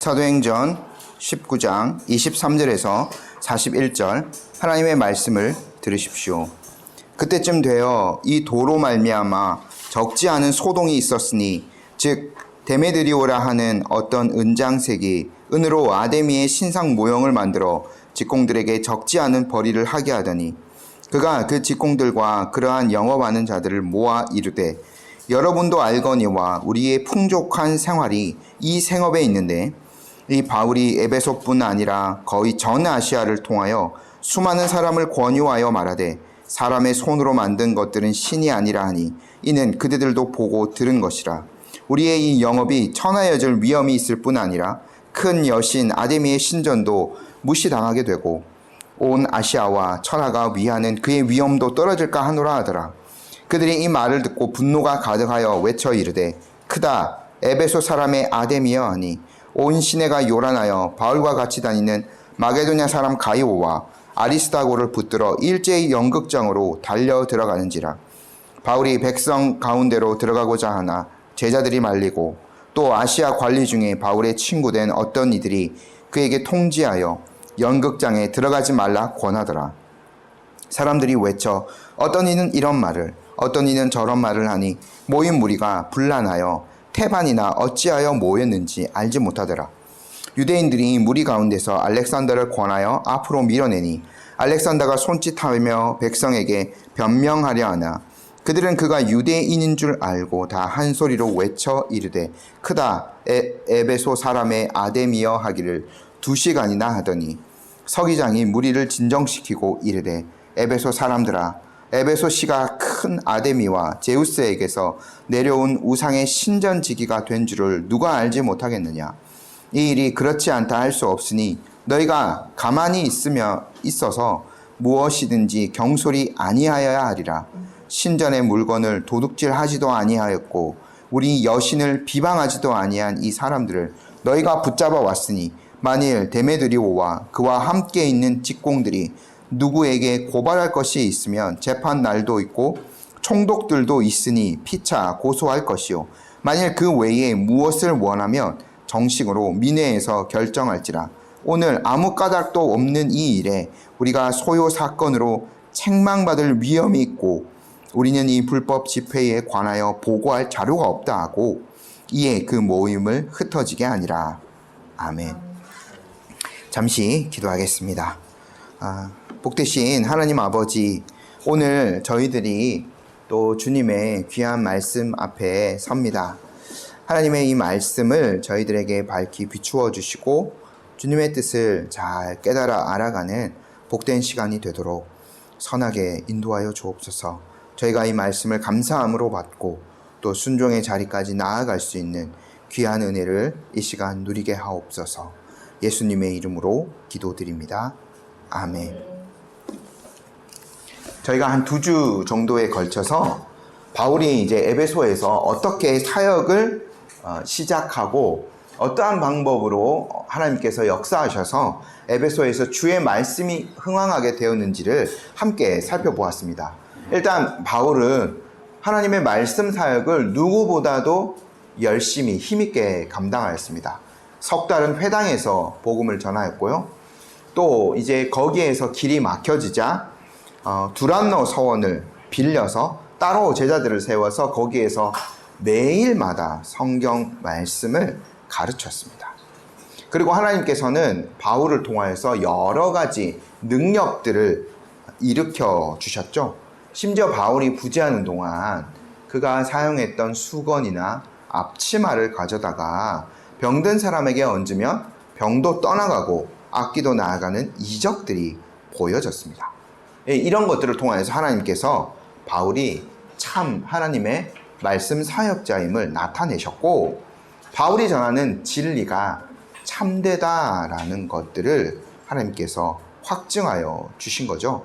사도행전 19장 23절에서 41절 하나님의 말씀을 들으십시오. 그때쯤 되어 이 도로 말미암아 적지 않은 소동이 있었으니 즉 데메드리오라 하는 어떤 은장색이 은으로 아데미의 신상 모형을 만들어 직공들에게 적지 않은 벌이를 하게 하더니 그가 그 직공들과 그러한 영업하는 자들을 모아 이르되 여러분도 알거니와 우리의 풍족한 생활이 이 생업에 있는데 이 바울이 에베소뿐 아니라 거의 전 아시아를 통하여 수많은 사람을 권유하여 말하되 사람의 손으로 만든 것들은 신이 아니라 하니 이는 그들도 보고 들은 것이라. 우리의 이 영업이 천하여질 위험이 있을 뿐 아니라 큰 여신 아데미의 신전도 무시당하게 되고 온 아시아와 천하가 위하는 그의 위엄도 떨어질까 하노라 하더라. 그들이 이 말을 듣고 분노가 가득하여 외쳐 이르되 크다 에베소 사람의 아데미여 하니 온 시내가 요란하여 바울과 같이 다니는 마게도냐 사람 가이오와 아리스다고를 붙들어 일제히 연극장으로 달려 들어가는지라. 바울이 백성 가운데로 들어가고자 하나 제자들이 말리고 또 아시아 관리 중에 바울의 친구된 어떤 이들이 그에게 통지하여 연극장에 들어가지 말라 권하더라. 사람들이 외쳐 어떤 이는 이런 말을 어떤 이는 저런 말을 하니 모인 무리가 분란하여 태반이나 어찌하여 모였는지 알지 못하더라. 유대인들이 무리 가운데서 알렉산더를 권하여 앞으로 밀어내니 알렉산더가 손짓하며 백성에게 변명하려 하나 그들은 그가 유대인인 줄 알고 다 한 소리로 외쳐 이르되 크다 에베소 사람의 아데미여 하기를 2시간이나 하더니 서기장이 무리를 진정시키고 이르되 에베소 사람들아 에베소 시가 큰 아데미와 제우스에게서 내려온 우상의 신전지기가 된 줄을 누가 알지 못하겠느냐. 이 일이 그렇지 않다 할 수 없으니 너희가 가만히 있어서 무엇이든지 경솔이 아니하여야 하리라. 신전의 물건을 도둑질하지도 아니하였고 우리 여신을 비방하지도 아니한 이 사람들을 너희가 붙잡아 왔으니 만일 데메드리오와 그와 함께 있는 직공들이 누구에게 고발할 것이 있으면 재판 날도 있고 총독들도 있으니 피차 고소할 것이요 만일 그 외에 무엇을 원하면 정식으로 민회에서 결정할지라. 오늘 아무 까닭도 없는 이 일에 우리가 소요 사건으로 책망받을 위험이 있고 우리는 이 불법 집회에 관하여 보고할 자료가 없다 하고 이에 그 모임을 흩어지게 하니라. 아멘. 잠시 기도하겠습니다. 복되신 하나님 아버지, 오늘 저희들이 또 주님의 귀한 말씀 앞에 섭니다. 하나님의 이 말씀을 저희들에게 밝히 비추어 주시고 주님의 뜻을 잘 깨달아 알아가는 복된 시간이 되도록 선하게 인도하여 주옵소서. 저희가 이 말씀을 감사함으로 받고 또 순종의 자리까지 나아갈 수 있는 귀한 은혜를 이 시간 누리게 하옵소서. 예수님의 이름으로 기도드립니다. 아멘. 저희가 한 2주 정도에 걸쳐서 바울이 이제 에베소에서 어떻게 사역을 시작하고 어떠한 방법으로 하나님께서 역사하셔서 에베소에서 주의 말씀이 흥왕하게 되었는지를 함께 살펴보았습니다. 일단 바울은 하나님의 말씀 사역을 누구보다도 열심히 힘있게 감당하였습니다. 3달은 회당에서 복음을 전하였고요. 또 이제 거기에서 길이 막혀지자 두란노 서원을 빌려서 따로 제자들을 세워서 거기에서 매일마다 성경 말씀을 가르쳤습니다. 그리고 하나님께서는 바울을 통하여서 여러 가지 능력들을 일으켜 주셨죠. 심지어 바울이 부재하는 동안 그가 사용했던 수건이나 앞치마를 가져다가 병든 사람에게 얹으면 병도 떠나가고 악기도 나아가는 이적들이 보여졌습니다. 이런 것들을 통해서 하나님께서 바울이 참 하나님의 말씀 사역자임을 나타내셨고 바울이 전하는 진리가 참되다라는 것들을 하나님께서 확증하여 주신 거죠.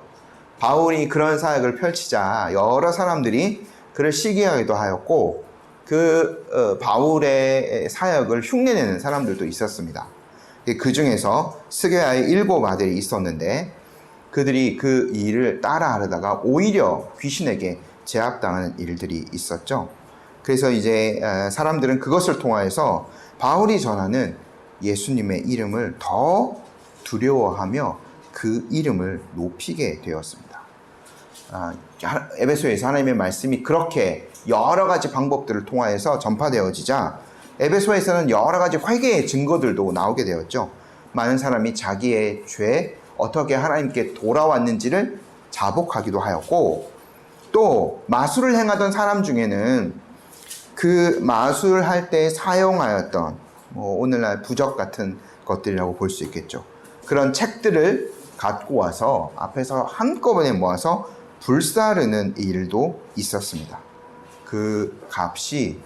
바울이 그런 사역을 펼치자 여러 사람들이 그를 시기하기도 하였고 바울의 사역을 흉내내는 사람들도 있었습니다. 그 중에서 스게아의 7 아들이 있었는데 그들이 그 일을 따라하려다가 오히려 귀신에게 제압당하는 일들이 있었죠. 그래서 이제 사람들은 그것을 통하여서 바울이 전하는 예수님의 이름을 더 두려워하며 그 이름을 높이게 되었습니다. 에베소에서 하나님의 말씀이 그렇게 여러 가지 방법들을 통하여서 전파되어지자 에베소에서는 여러 가지 회개의 증거들도 나오게 되었죠. 많은 사람이 자기의 죄, 어떻게 하나님께 돌아왔는지를 자복하기도 하였고, 또 마술을 행하던 사람 중에는 그 마술할 때 사용하였던 오늘날 부적 같은 것들이라고 볼 수 있겠죠. 그런 책들을 갖고 와서 앞에서 한꺼번에 모아서 불사르는 일도 있었습니다. 그 값이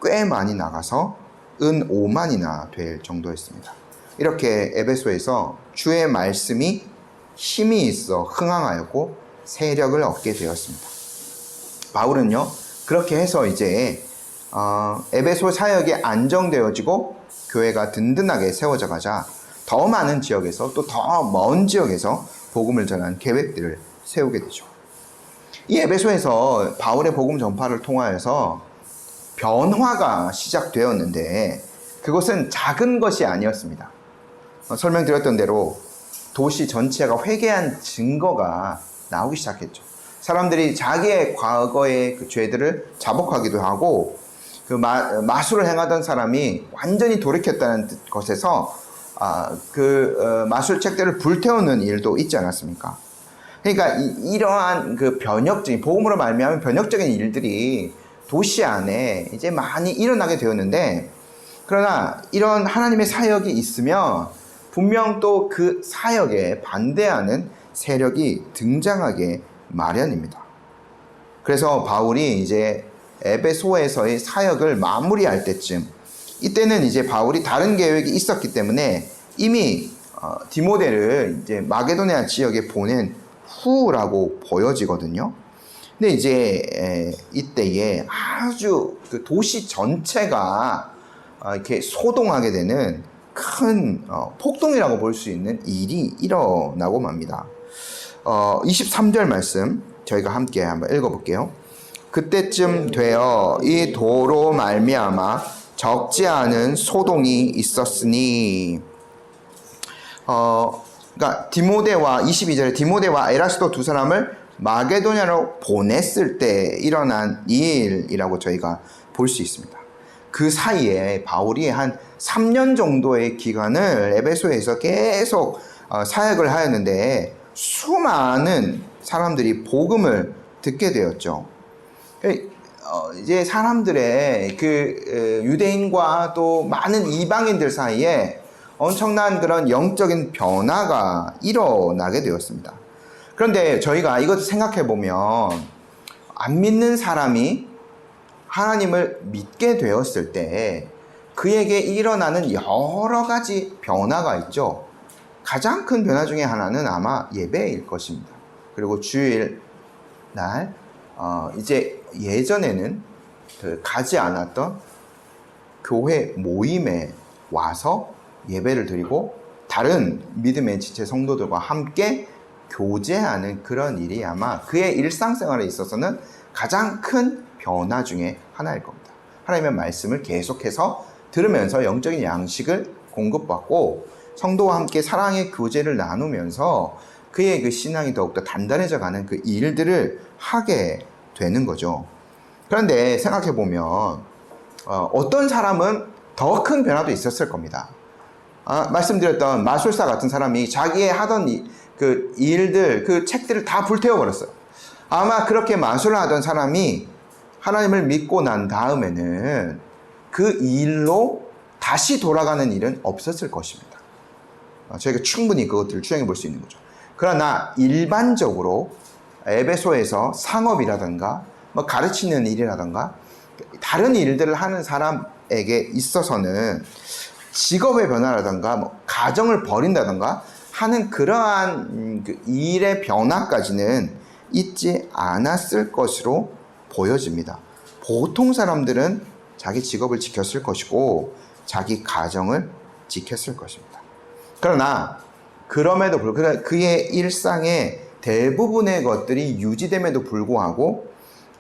꽤 많이 나가서 은 5만이나 될 정도였습니다. 이렇게 에베소에서 주의 말씀이 힘이 있어 흥황하였고 세력을 얻게 되었습니다. 바울은요, 그렇게 해서 이제 에베소 사역이 안정되어지고 교회가 든든하게 세워져 가자 더 많은 지역에서 또 더 먼 지역에서 복음을 전하는 계획들을 세우게 되죠. 이 에베소에서 바울의 복음 전파를 통하여서 변화가 시작되었는데 그것은 작은 것이 아니었습니다. 설명드렸던 대로 도시 전체가 회개한 증거가 나오기 시작했죠. 사람들이 자기의 과거의 그 죄들을 자복하기도 하고 그 마술을 행하던 사람이 완전히 돌이켰다는 것에서 마술책들을 불태우는 일도 있지 않았습니까? 그러니까 이러한 그 변혁적인 복음으로 말미암은 변혁적인 일들이 도시 안에 이제 많이 일어나게 되었는데, 그러나 이런 하나님의 사역이 있으면 분명 또 그 사역에 반대하는 세력이 등장하게 마련입니다. 그래서 바울이 이제 에베소에서의 사역을 마무리할 때쯤, 이때는 이제 바울이 다른 계획이 있었기 때문에 이미 디모데를 이제 마게도니아 지역에 보낸 후라고 보여지거든요. 근데 이제 이때에 아주 그 도시 전체가 이렇게 소동하게 되는 큰 폭동이라고 볼 수 있는 일이 일어나고 맙니다. 23절 말씀 저희가 함께 한번 읽어볼게요. 그때쯤 되어 이 도로 말미암아 적지 않은 소동이 있었으니, 그러니까 디모데와 22절에 디모데와 에라스도 두 사람을 마게도냐로 보냈을 때 일어난 일이라고 저희가 볼 수 있습니다. 그 사이에 바울이 한 3년 정도의 기간을 에베소에서 계속 사역을 하였는데 수많은 사람들이 복음을 듣게 되었죠. 이제 사람들의 그 유대인과 또 많은 이방인들 사이에 엄청난 그런 영적인 변화가 일어나게 되었습니다. 그런데 저희가 이것을 생각해 보면 안 믿는 사람이 하나님을 믿게 되었을 때 그에게 일어나는 여러 가지 변화가 있죠. 가장 큰 변화 중에 하나는 아마 예배일 것입니다. 그리고 주일 날 이제 예전에는 가지 않았던 교회 모임에 와서 예배를 드리고 다른 믿음의 지체 성도들과 함께 교제하는 그런 일이 아마 그의 일상생활에 있어서는 가장 큰 변화 중에 하나일 겁니다. 하나님의 말씀을 계속해서 들으면서 영적인 양식을 공급받고 성도와 함께 사랑의 교제를 나누면서 그의 그 신앙이 더욱더 단단해져 가는 그 일들을 하게 되는 거죠. 그런데 생각해 보면 어떤 사람은 더 큰 변화도 있었을 겁니다. 말씀드렸던 마술사 같은 사람이 자기의 하던 그 일들, 그 책들을 다 불태워버렸어요. 아마 그렇게 마술을 하던 사람이 하나님을 믿고 난 다음에는 그 일로 다시 돌아가는 일은 없었을 것입니다. 저희가 충분히 그것들을 추정해 볼 수 있는 거죠. 그러나 일반적으로 에베소에서 상업이라든가 가르치는 일이라든가 다른 일들을 하는 사람에게 있어서는 직업의 변화라든가 가정을 버린다든가 하는 그러한 그 일의 변화까지는 있지 않았을 것으로 보여집니다. 보통 사람들은 자기 직업을 지켰을 것이고 자기 가정을 지켰을 것입니다. 그러나 그럼에도 불구하고 그의 일상의 대부분의 것들이 유지됨에도 불구하고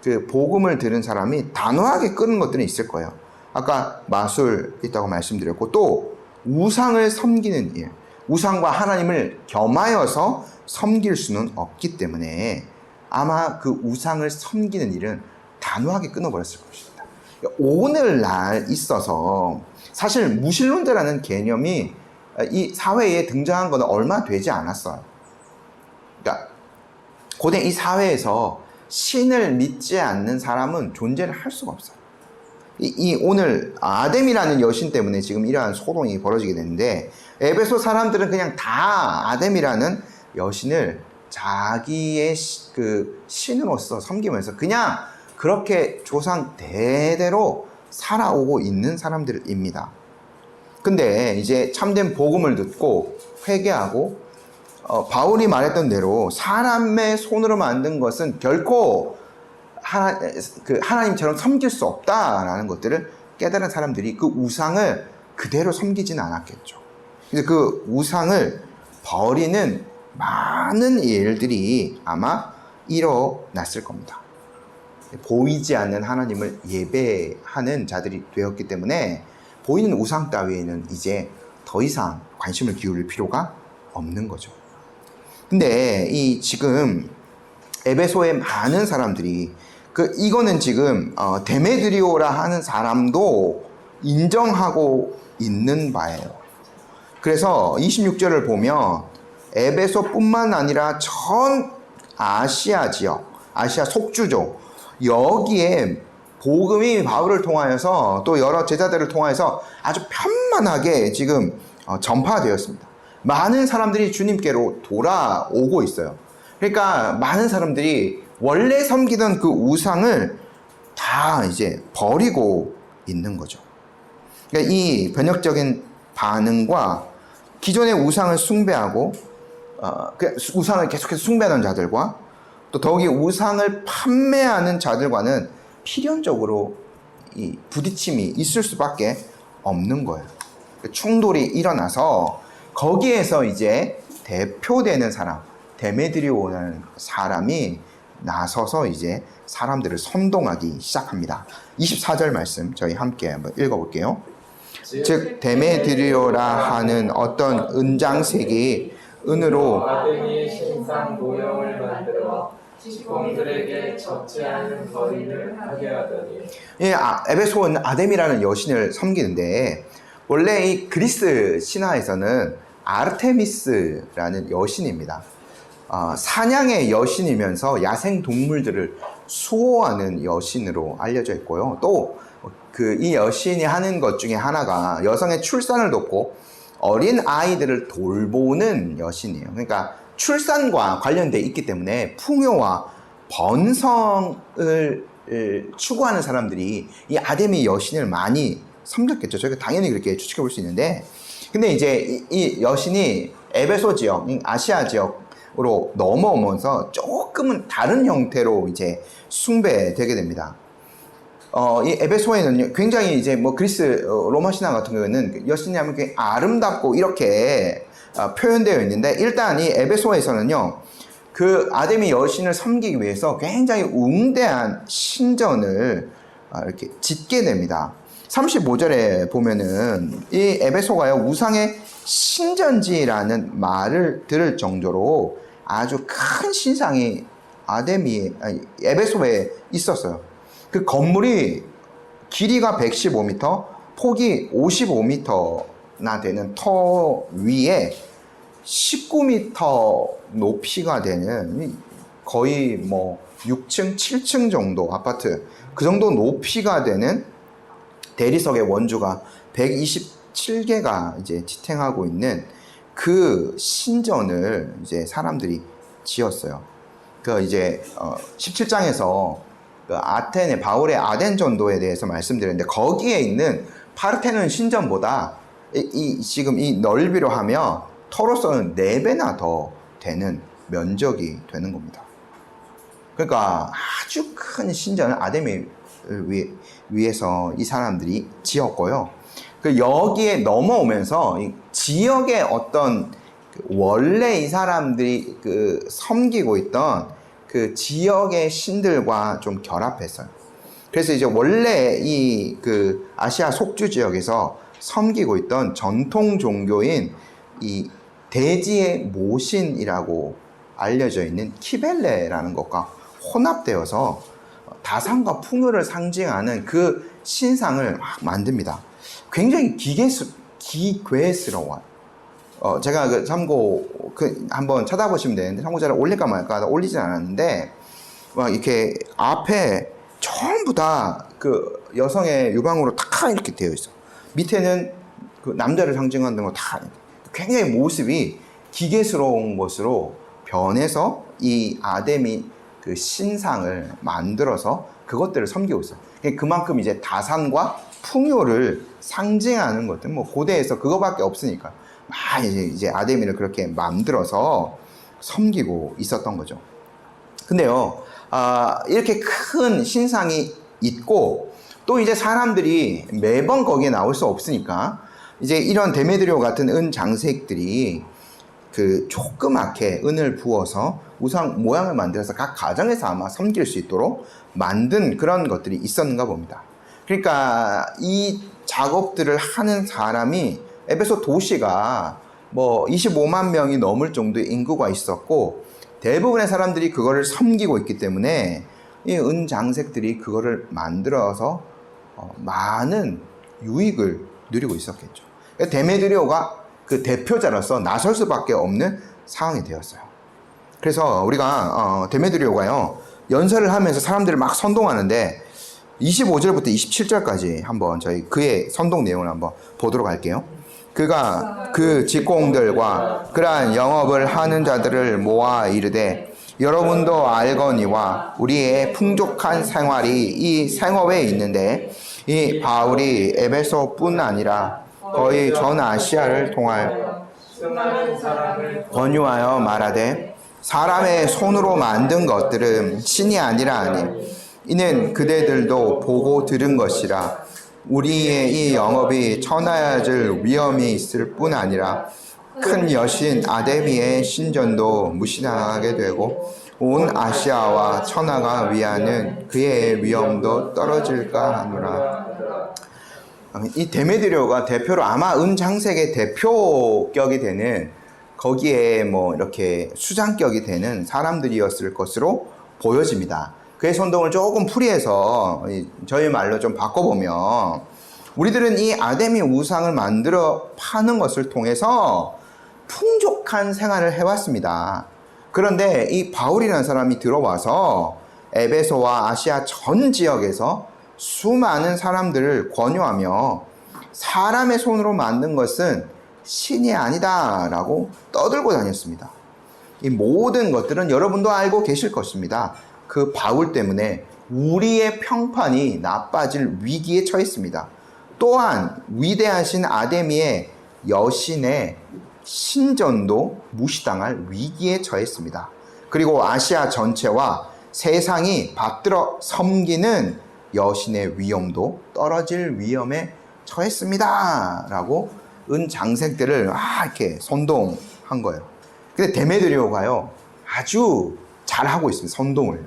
그 복음을 들은 사람이 단호하게 끊은 것들이 있을 거예요. 아까 마술 있다고 말씀드렸고 또 우상을 섬기는 일, 우상과 하나님을 겸하여서 섬길 수는 없기 때문에 아마 그 우상을 섬기는 일은 단호하게 끊어버렸을 것입니다. 오늘날 있어서 사실 무신론자라는 개념이 이 사회에 등장한 것은 얼마 되지 않았어요. 그러니까 고대 이 사회에서 신을 믿지 않는 사람은 존재를 할 수가 없어요. 오늘 아뎀이라는 여신 때문에 지금 이러한 소동이 벌어지게 되는데, 에베소 사람들은 그냥 다 아뎀이라는 여신을 자기의 그 신으로서 섬기면서 그냥 그렇게 조상 대대로 살아오고 있는 사람들입니다. 근데 이제 참된 복음을 듣고 회개하고 바울이 말했던 대로 사람의 손으로 만든 것은 결코 하나님처럼 섬길 수 없다라는 것들을 깨달은 사람들이 그 우상을 그대로 섬기지는 않았겠죠. 그래서 그 우상을 버리는 많은 일들이 아마 일어났을 겁니다. 보이지 않는 하나님을 예배하는 자들이 되었기 때문에 보이는 우상 따위에는 이제 더 이상 관심을 기울일 필요가 없는 거죠. 근데 이 지금 에베소의 많은 사람들이 이거는 지금 데메드리오라 하는 사람도 인정하고 있는 바예요. 그래서 26절을 보면 에베소뿐만 아니라 전 아시아 지역, 아시아 속주죠. 여기에 복음이 바울을 통하여서 또 여러 제자들을 통하여서 아주 편만하게 지금 전파되었습니다. 많은 사람들이 주님께로 돌아오고 있어요. 그러니까 많은 사람들이 원래 섬기던 그 우상을 다 이제 버리고 있는 거죠. 그러니까 이 변혁적인 반응과 기존의 우상을 숭배하고 우상을 계속해서 숭배하는 자들과 또 더욱이 우상을 판매하는 자들과는 필연적으로 이 부딪힘이 있을 수밖에 없는 거예요. 충돌이 일어나서 거기에서 이제 대표되는 사람, 데메드리오라는 사람이 나서서 이제 사람들을 선동하기 시작합니다. 24절 말씀 저희 함께 한번 읽어볼게요. 즉 데메드리오라 하는 어떤 은장색이 은으로 아데미 신상 모형을 만들어 직공들에게 적지 않은 거리를 하게 하더니. 예, 에베소는 아뎀이라는 여신을 섬기는데 원래 이 그리스 신화에서는 아르테미스라는 여신입니다. 사냥의 여신이면서 야생 동물들을 수호하는 여신으로 알려져 있고요. 또 이 여신이 하는 것 중에 하나가 여성의 출산을 돕고 어린 아이들을 돌보는 여신이에요. 그러니까 출산과 관련돼 있기 때문에 풍요와 번성을 추구하는 사람들이 이 아데미 여신을 많이 섬겼겠죠. 저희가 당연히 그렇게 추측해 볼 수 있는데, 근데 이제 이 여신이 에베소 지역, 아시아 지역으로 넘어오면서 조금은 다른 형태로 이제 숭배되게 됩니다. 이 에베소에는 굉장히 이제 그리스 로마 신화 같은 경우에는 여신이 하면 굉장히 아름답고 이렇게 표현되어 있는데, 일단 이 에베소에서는요, 그 아데미 여신을 섬기기 위해서 굉장히 웅대한 신전을 이렇게 짓게 됩니다. 35절에 보면은 이 에베소가요, 우상의 신전지라는 말을 들을 정도로 아주 큰 신상이 에베소에 있었어요. 그 건물이 길이가 115m, 폭이 55m나 되는 터 위에 19m 높이가 되는 거의 6층, 7층 정도 아파트, 그 정도 높이가 되는 대리석의 원주가 127개가 이제 지탱하고 있는 그 신전을 이제 사람들이 지었어요. 이제 17장에서 아테네, 바울의 아덴 전도에 대해서 말씀드렸는데, 거기에 있는 파르테논 신전보다 지금 이 넓이로 하면 터로서는 4배나 더 되는 면적이 되는 겁니다. 그러니까 아주 큰 신전을 아데미를 위해서 이 사람들이 지었고요. 여기에 넘어오면서 이 지역의 어떤 원래 이 사람들이 섬기고 있던 그 지역의 신들과 좀 결합했어요. 그래서 이제 원래 이 아시아 속주 지역에서 섬기고 있던 전통 종교인 이 대지의 모신이라고 알려져 있는 키벨레라는 것과 혼합되어서 다산과 풍요를 상징하는 그 신상을 막 만듭니다. 굉장히 기괴스러워요. 제가 그 참고 한번 찾아보시면 되는데 참고자를 올릴까 말까 하다 올리진 않았는데 막 이렇게 앞에 전부 다 그 여성의 유방으로 다 이렇게 되어 있어. 밑에는 그 남자를 상징하는 거 다 굉장히 모습이 기괴스러운 것으로 변해서 이 아데미 그 신상을 만들어서 그것들을 섬기고 있어요. 그만큼 이제 다산과 풍요를 상징하는 것들, 뭐 고대에서 그거밖에 없으니까 막 이제 아데미를 그렇게 만들어서 섬기고 있었던 거죠. 근데요, 이렇게 큰 신상이 있고 또 이제 사람들이 매번 거기에 나올 수 없으니까 이제 이런 데메드리오 같은 은 장색들이 그 조그맣게 은을 부어서 우상 모양을 만들어서 각 가정에서 아마 섬길 수 있도록 만든 그런 것들이 있었는가 봅니다. 그러니까 이 작업들을 하는 사람이 에베소 도시가 뭐 25만 명이 넘을 정도의 인구가 있었고 대부분의 사람들이 그거를 섬기고 있기 때문에 이 은장색들이 그거를 만들어서 많은 유익을 누리고 있었겠죠. 데메드리오가 그 대표자로서 나설 수밖에 없는 상황이 되었어요. 그래서 우리가 데메드리오가요 연설을 하면서 사람들을 막 선동하는데 25절부터 27절까지 한번 저희 그의 선동 내용을 한번 보도록 할게요. 그가 그 직공들과 그러한 영업을 하는 자들을 모아 이르되 여러분도 알거니와 우리의 풍족한 생활이 이 생업에 있는데 이 바울이 에베소뿐 아니라 거의 전 아시아를 통하여 수많은 사람을 권유하여 말하되 사람의 손으로 만든 것들은 신이 아니라 하니 이는 그대들도 보고 들은 것이라 우리의 이 영업이 천하야질 위험이 있을 뿐 아니라 큰 여신 아데미의 신전도 무시당하게 되고 온 아시아와 천하가 위하는 그의 위엄도 떨어질까 하노라. 이 데메드리오가 대표로 아마 은장색의 대표격이 되는 거기에 뭐 이렇게 수장격이 되는 사람들이었을 것으로 보여집니다. 그의 선동을 조금 풀이해서 저희 말로 좀 바꿔보면 우리들은 이 아데미 우상을 만들어 파는 것을 통해서 풍족한 생활을 해왔습니다. 그런데 이 바울이라는 사람이 들어와서 에베소와 아시아 전 지역에서 수많은 사람들을 권유하며 사람의 손으로 만든 것은 신이 아니다 라고 떠들고 다녔습니다. 이 모든 것들은 여러분도 알고 계실 것입니다. 그 바울 때문에 우리의 평판이 나빠질 위기에 처했습니다. 또한 위대하신 아데미의 여신의 신전도 무시당할 위기에 처했습니다. 그리고 아시아 전체와 세상이 받들어 섬기는 여신의 위엄도 떨어질 위험에 처했습니다. 라고 은장색들을 이렇게 선동한 거예요. 근데 데메드리오가요, 아주 잘하고 있습니다. 선동을.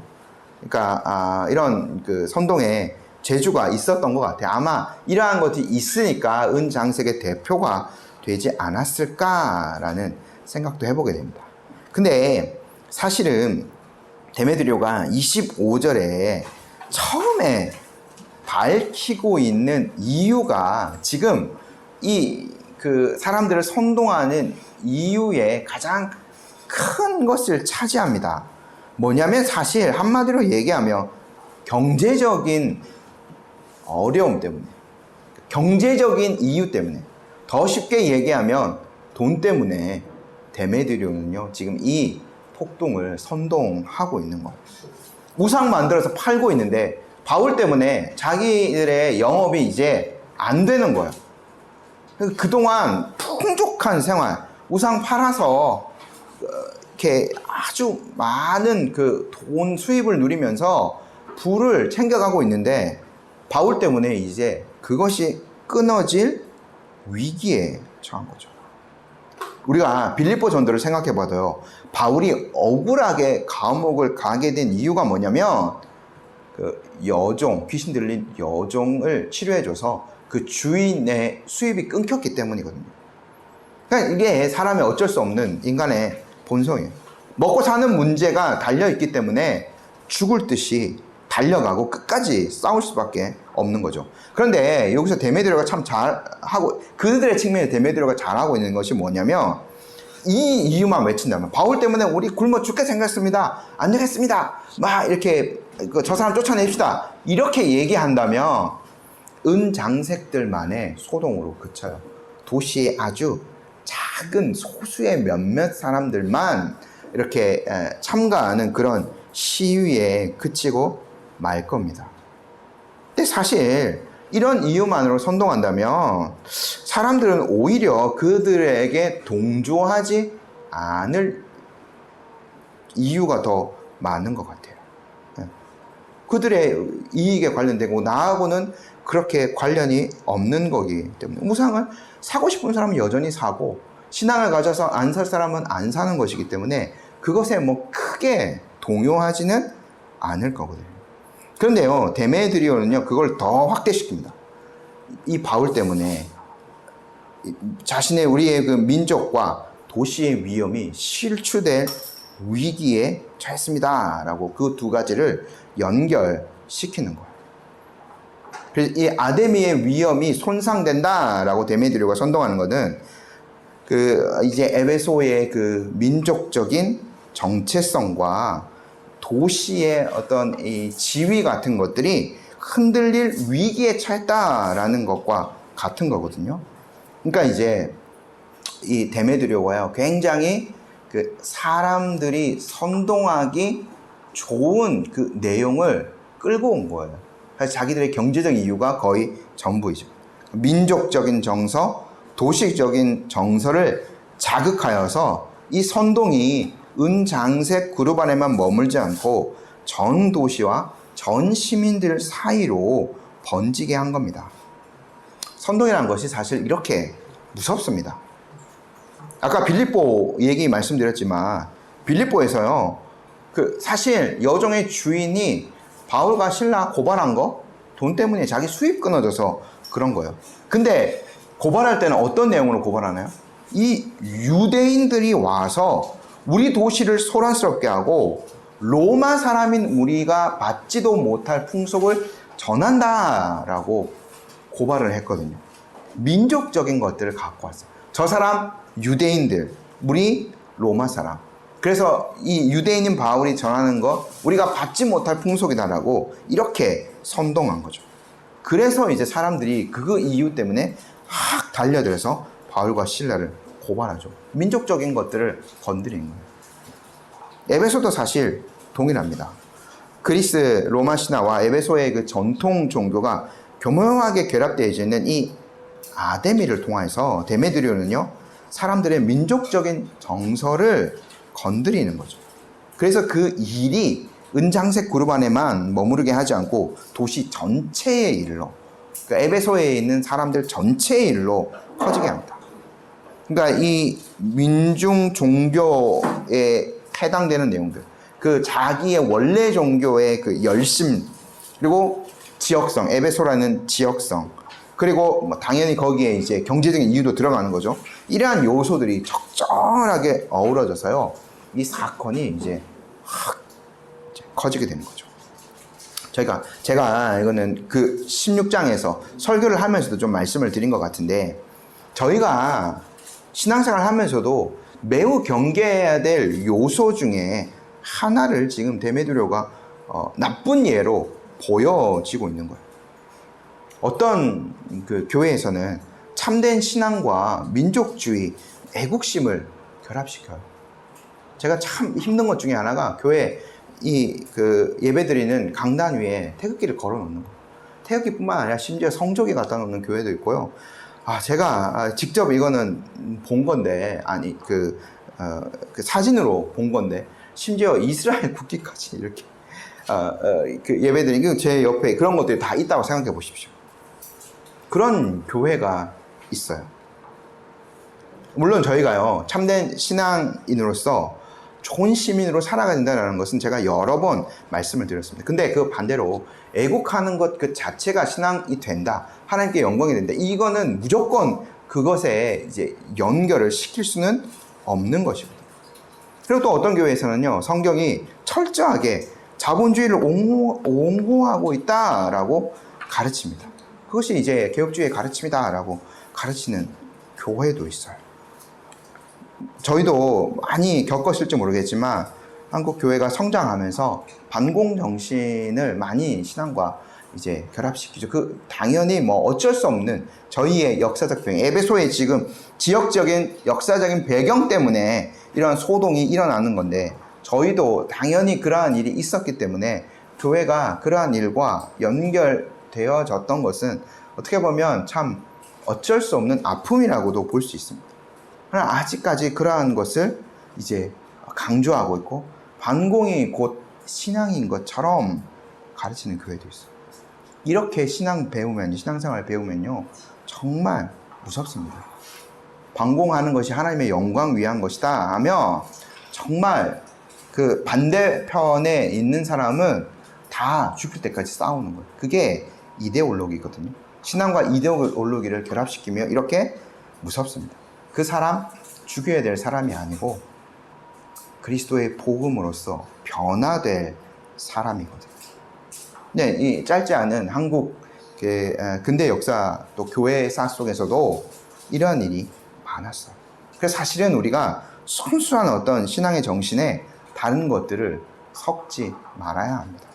그러니까, 이런 그 선동에 재주가 있었던 것 같아요. 아마 이러한 것이 있으니까 은장색의 대표가 되지 않았을까라는 생각도 해보게 됩니다. 근데 사실은 데메드리오가 25절에 처음에 밝히고 있는 이유가 지금 이 그 사람들을 선동하는 이유의 가장 큰 것을 차지합니다. 뭐냐면 사실 한마디로 얘기하면 경제적인 어려움 때문에, 경제적인 이유 때문에, 더 쉽게 얘기하면 돈 때문에 데메드리오는요 지금 이 폭동을 선동하고 있는 거예요. 우상 만들어서 팔고 있는데 바울 때문에 자기들의 영업이 이제 안 되는 거예요. 그동안 풍족한 생활, 우상 팔아서 이렇게 아주 많은 그 돈 수입을 누리면서 부를 챙겨가고 있는데 바울 때문에 이제 그것이 끊어질 위기에 처한 거죠. 우리가 빌립보 전도를 생각해 봐도요, 바울이 억울하게 감옥을 가게 된 이유가 뭐냐면 그 여종, 귀신 들린 여종을 치료해줘서 그 주인의 수입이 끊겼기 때문이거든요. 그러니까 이게 사람이 어쩔 수 없는 인간의 본성이에요. 먹고 사는 문제가 달려있기 때문에 죽을 듯이 달려가고 끝까지 싸울 수밖에 없는 거죠. 그런데 여기서 데메드리오가 참 잘하고, 그들의 측면에 데메드리오가 잘하고 있는 것이 뭐냐면, 이 이유만 외친다면, 바울 때문에 우리 굶어 죽게 생겼습니다, 안 되겠습니다, 막 이렇게 저 사람 쫓아냅시다, 이렇게 얘기한다면 은장색들만의 소동으로 그쳐요. 도시의 아주 작은 소수의 몇몇 사람들만 이렇게 참가하는 그런 시위에 그치고 말 겁니다. 근데 사실 이런 이유만으로 선동한다면 사람들은 오히려 그들에게 동조하지 않을 이유가 더 많은 것 같아요. 그들의 이익에 관련되고 나하고는 그렇게 관련이 없는 거기 때문에 우상을 사고 싶은 사람은 여전히 사고 신앙을 가져서 안 살 사람은 안 사는 것이기 때문에 그것에 뭐 크게 동요하지는 않을 거거든요. 그런데요, 데메드리오는요, 그걸 더 확대시킵니다. 이 바울 때문에 자신의 우리의 그 민족과 도시의 위험이 실추될 위기에 처했습니다 라고 그 두 가지를 연결시키는 거예요. 그래서 이 아데미의 위험이 손상된다 라고 데메드리오가 선동하는 것은 그 이제 에베소의 그 민족적인 정체성과 도시의 어떤 이 지위 같은 것들이 흔들릴 위기에 처했다라는 것과 같은 거거든요. 그러니까 이제 이 데메드리오가요, 굉장히 그 사람들이 선동하기 좋은 그 내용을 끌고 온 거예요. 그래서 자기들의 경제적 이유가 거의 전부이죠. 민족적인 정서, 도시적인 정서를 자극하여서 이 선동이 은장색 그룹 안에만 머물지 않고 전 도시와 전 시민들 사이로 번지게 한 겁니다. 선동이라는 것이 사실 이렇게 무섭습니다. 아까 빌립보 얘기 말씀드렸지만 빌립보에서요, 그 사실 여종의 주인이 바울과 실라 고발한 거 돈 때문에 자기 수입 끊어져서 그런 거예요. 근데 고발할 때는 어떤 내용으로 고발하나요? 이 유대인들이 와서 우리 도시를 소란스럽게 하고 로마 사람인 우리가 받지도 못할 풍속을 전한다라고 고발을 했거든요. 민족적인 것들을 갖고 왔어요. 저 사람 유대인들, 우리 로마 사람. 그래서 이 유대인인 바울이 전하는 거 우리가 받지 못할 풍속이다라고 이렇게 선동한 거죠. 그래서 이제 사람들이 그 이유 때문에 확 달려들어서 바울과 실라를 고발하죠. 민족적인 것들을 건드리는 거예요. 에베소도 사실 동일합니다. 그리스 로마 신화와 에베소의 그 전통 종교가 교묘하게 결합되어 있는 이 아데미를 통해서 데메드리오는요, 사람들의 민족적인 정서를 건드리는 거죠. 그래서 그 일이 은장색 그룹 안에만 머무르게 하지 않고 도시 전체의 일로, 그러니까 에베소에 있는 사람들 전체의 일로 커지게 합니다. 그러니까 이 민중 종교에 해당되는 내용들, 그 자기의 원래 종교의 그 열심, 그리고 지역성, 에베소라는 지역성, 그리고 뭐 당연히 거기에 이제 경제적인 이유도 들어가는 거죠. 이러한 요소들이 적절하게 어우러져서요, 이 사건이 이제 확 커지게 되는 거죠. 제가 이거는 그 16장에서 설교를 하면서도 좀 말씀을 드린 것 같은데, 저희가 신앙생활 하면서도 매우 경계해야 될 요소 중에 하나를 지금 데메드리오가 나쁜 예로 보여지고 있는 거예요. 어떤 그 교회에서는 참된 신앙과 민족주의, 애국심을 결합시켜요. 제가 참 힘든 것 중에 하나가 교회 그 예배드리는 강단 위에 태극기를 걸어 놓는 거예요. 태극기뿐만 아니라 심지어 성조기 갖다 놓는 교회도 있고요. 제가 직접 이거는 본 건데, 아니 그 사진으로 본 건데, 심지어 이스라엘 국기까지 이렇게 그 예배드리는 제 옆에 그런 것들이 다 있다고 생각해 보십시오. 그런 교회가 있어요. 물론 저희가요, 참된 신앙인으로서 좋은 시민으로 살아가야 된다는 것은 제가 여러 번 말씀을 드렸습니다. 근데 그 반대로 애국하는 것 그 자체가 신앙이 된다. 하나님께 영광이 된다. 이거는 무조건 그것에 이제 연결을 시킬 수는 없는 것이거든요. 그리고 또 어떤 교회에서는요, 성경이 철저하게 자본주의를 옹호하고 있다라고 가르칩니다. 그것이 이제 개혁주의의 가르침이다라고 가르치는 교회도 있어요. 저희도 많이 겪으실지 모르겠지만 한국 교회가 성장하면서 반공 정신을 많이 신앙과 이제 결합시키죠. 그 당연히 뭐 어쩔 수 없는 저희의 역사적 배경, 에베소의 지금 지역적인 역사적인 배경 때문에 이런 소동이 일어나는 건데, 저희도 당연히 그러한 일이 있었기 때문에 교회가 그러한 일과 연결되어졌던 것은 어떻게 보면 참 어쩔 수 없는 아픔이라고도 볼 수 있습니다. 그러나 아직까지 그러한 것을 이제 강조하고 있고 반공이 곧 신앙인 것처럼 가르치는 교회도 있어요. 이렇게 신앙생활 배우면요, 정말 무섭습니다. 반공하는 것이 하나님의 영광 위한 것이다 하면 정말 그 반대편에 있는 사람은 다 죽을 때까지 싸우는 거예요. 그게 이데올로기거든요. 신앙과 이데올로기를 결합시키며 이렇게 무섭습니다. 그 사람 죽여야 될 사람이 아니고 그리스도의 복음으로서 변화될 사람이거든요. 네, 이 짧지 않은 한국 근대 역사 또 교회사 속에서도 이러한 일이 많았어요. 그래서 사실은 우리가 순수한 어떤 신앙의 정신에 다른 것들을 섞지 말아야 합니다.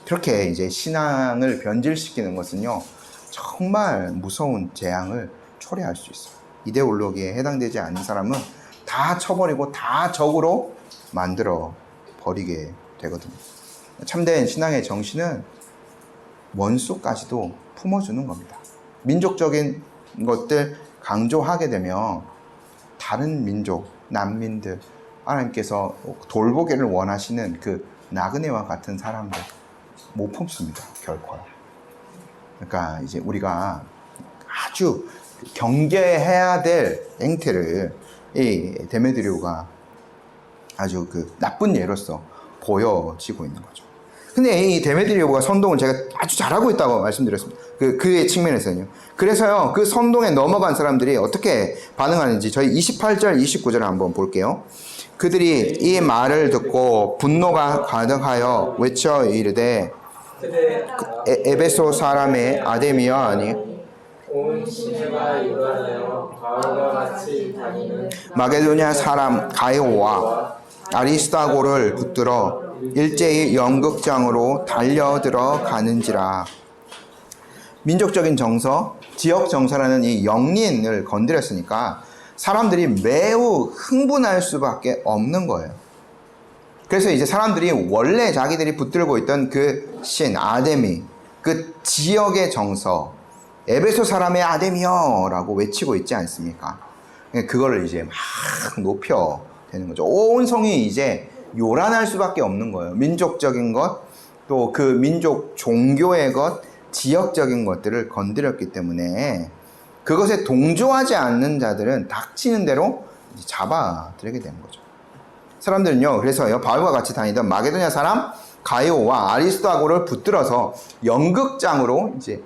그렇게 이제 신앙을 변질시키는 것은요, 정말 무서운 재앙을 초래할 수 있어요. 이데올로기에 해당되지 않는 사람은 다 쳐버리고 다 적으로 만들어 버리게 되거든요. 참된 신앙의 정신은 원수까지도 품어주는 겁니다. 민족적인 것들 강조하게 되면 다른 민족, 난민들, 하나님께서 돌보기를 원하시는 그 나그네와 같은 사람들 못 품습니다. 결코. 그러니까 이제 우리가 아주 경계해야 될 행태를 이 데메드리오가 아주 그 나쁜 예로서 보여지고 있는 거죠. 근데 이 데메드리오가 선동을 제가 아주 잘하고 있다고 말씀드렸습니다. 그의 측면에서는요. 그래서요, 그 선동에 넘어간 사람들이 어떻게 반응하는지 저희 28절, 29절을 한번 볼게요. 그들이 이 말을 듣고 분노가 가득하여 외쳐 이르되 에베소 사람의 아데미여 아니 온 시내가 일어나여 바울과 같이 다니는 마게도냐 사람 가이오와 아리스타고를 붙들어 일제히 연극장으로 달려들어 가는지라. 민족적인 정서, 지역 정서라는 이 영린을 건드렸으니까 사람들이 매우 흥분할 수밖에 없는 거예요. 그래서 이제 사람들이 원래 자기들이 붙들고 있던 그 신 아데미, 그 지역의 정서, 에베소 사람의 아데미여라고 외치고 있지 않습니까? 그거를 이제 막 높여 되는 거죠. 온 성이 이제 요란할 수밖에 없는 거예요. 민족적인 것, 또 그 민족 종교의 것, 지역적인 것들을 건드렸기 때문에 그것에 동조하지 않는 자들은 닥치는 대로 잡아들게 되는 거죠. 사람들은요, 그래서요, 바울과 같이 다니던 마게도냐 사람 가이오와 아리스토아고를 붙들어서 연극장으로 이제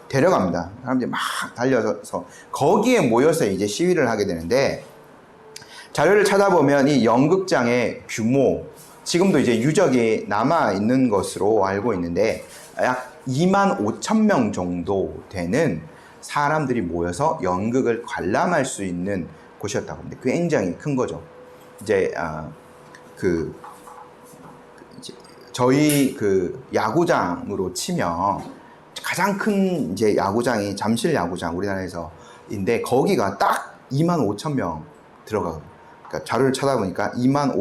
데려갑니다. 사람들이 막 달려서 거기에 모여서 이제 시위를 하게 되는데, 자료를 찾아보면 이 연극장의 규모, 지금도 이제 유적이 남아 있는 것으로 알고 있는데 약 2만 5천 명 정도 되는 사람들이 모여서 연극을 관람할 수 있는 곳이었다고 합니다. 굉장히 큰 거죠. 이제 저희 그 야구장으로 치면 가장 큰 이제 야구장이 잠실 야구장 우리나라에서인데 거기가 딱 2만 5천 명 들어가거든요. 그러니까 자료를 찾아보니까 2만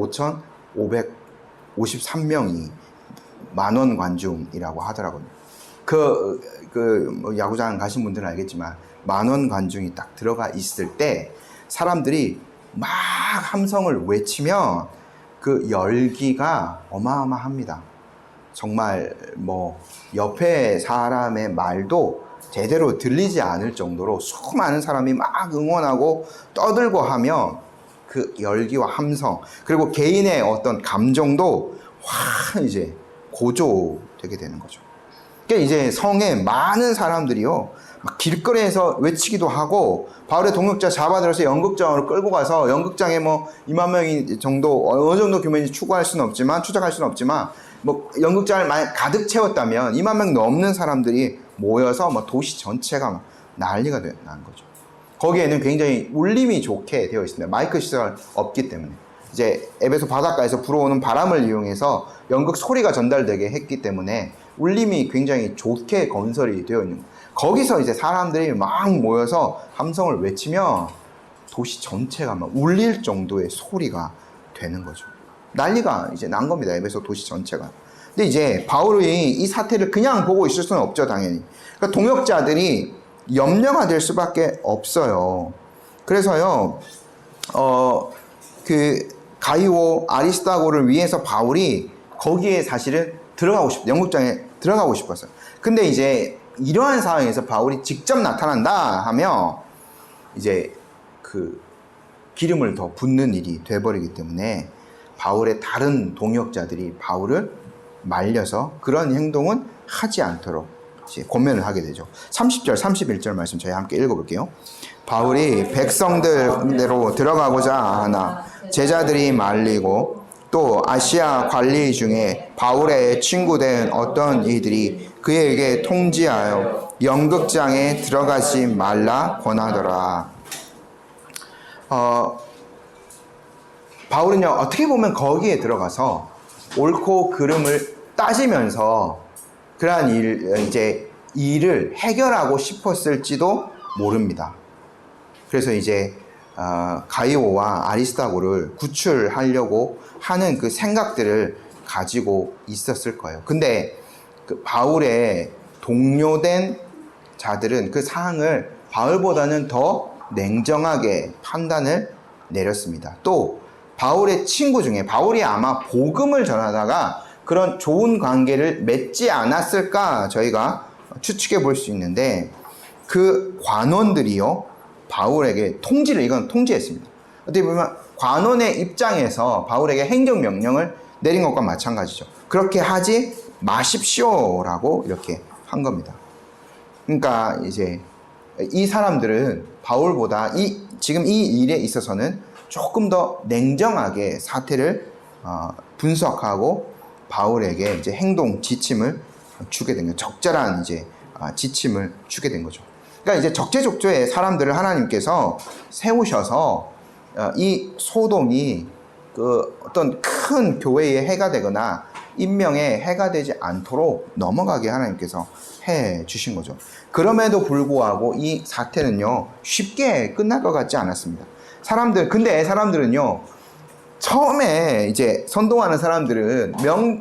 5,553명이 만원 관중이라고 하더라고요. 뭐 야구장 가신 분들은 알겠지만 만원 관중이 딱 들어가 있을 때 사람들이 막 함성을 외치면 그 열기가 어마어마합니다. 정말 뭐 옆에 사람의 말도 제대로 들리지 않을 정도로 수많은 사람이 막 응원하고 떠들고 하면 그 열기와 함성, 그리고 개인의 어떤 감정도 확 이제 고조되게 되는 거죠. 그러니까 이제 성에 많은 사람들이요, 막 길거리에서 외치기도 하고, 바울의 동역자 잡아들여서 연극장으로 끌고 가서 연극장에 뭐 2만 명이 정도, 어느 정도 규모인지 추구할 수는 없지만, 추적할 수는 없지만, 뭐 연극장을 만약 가득 채웠다면 2만 명 넘는 사람들이 모여서 뭐 도시 전체가 막 난리가 난 거죠. 거기에는 굉장히 울림이 좋게 되어 있습니다. 마이크 시설 없기 때문에. 이제 에베소 바닷가에서 불어오는 바람을 이용해서 연극 소리가 전달되게 했기 때문에 울림이 굉장히 좋게 건설이 되어 있는 거예요. 거기서 이제 사람들이 막 모여서 함성을 외치며 도시 전체가 막 울릴 정도의 소리가 되는 거죠. 난리가 이제 난 겁니다. 에베소 도시 전체가. 근데 이제 바울이 이 사태를 그냥 보고 있을 수는 없죠, 당연히. 그러니까 동역자들이 염려가 될 수밖에 없어요. 그래서요, 가이오 아리스타고를 위해서 바울이 거기에 사실은 연극장에 들어가고 싶었어요. 근데 이제 이러한 상황에서 바울이 직접 나타난다 하면 이제 그 기름을 더 붓는 일이 돼버리기 때문에 바울의 다른 동역자들이 바울을 말려서 그런 행동은 하지 않도록 이제 권면을 하게 되죠. 30절, 31절 말씀 저희 함께 읽어볼게요. 바울이 백성들대로 들어가고자 하나 제자들이 말리고 또 아시아 관리 중에 바울의 친구된 어떤 이들이 그에게 통지하여 연극장에 들어가지 말라 권하더라. 바울은요, 어떻게 보면 거기에 들어가서 옳고 그름을 따지면서 그러한 일을 해결하고 싶었을지도 모릅니다. 그래서 이제 가이오와 아리스타고를 구출하려고 하는 그 생각들을 가지고 있었을 거예요. 근데 그 바울의 동료된 자들은 그 사항을 바울보다는 더 냉정하게 판단을 내렸습니다. 또 바울의 친구 중에 바울이 아마 복음을 전하다가 그런 좋은 관계를 맺지 않았을까 저희가 추측해 볼 수 있는데, 그 관원들이요, 바울에게 이건 통지했습니다. 어떻게 보면 관원의 입장에서 바울에게 행정명령을 내린 것과 마찬가지죠. 그렇게 하지 마십시오라고 이렇게 한 겁니다. 그러니까 이제 이 사람들은 바울보다 지금 이 일에 있어서는 조금 더 냉정하게 사태를 분석하고 바울에게 이제 행동 지침을 주게 된 거죠. 적절한 이제 지침을 주게 된 거죠. 그러니까 이제 적재적소에 사람들을 하나님께서 세우셔서 이 소돔이 그 어떤 큰 교회의 해가 되거나 인명의 해가 되지 않도록 넘어가게 하나님께서 해 주신 거죠. 그럼에도 불구하고 이 사태는요, 쉽게 끝날 것 같지 않았습니다. 근데 사람들은요, 처음에 이제 선동하는 사람들은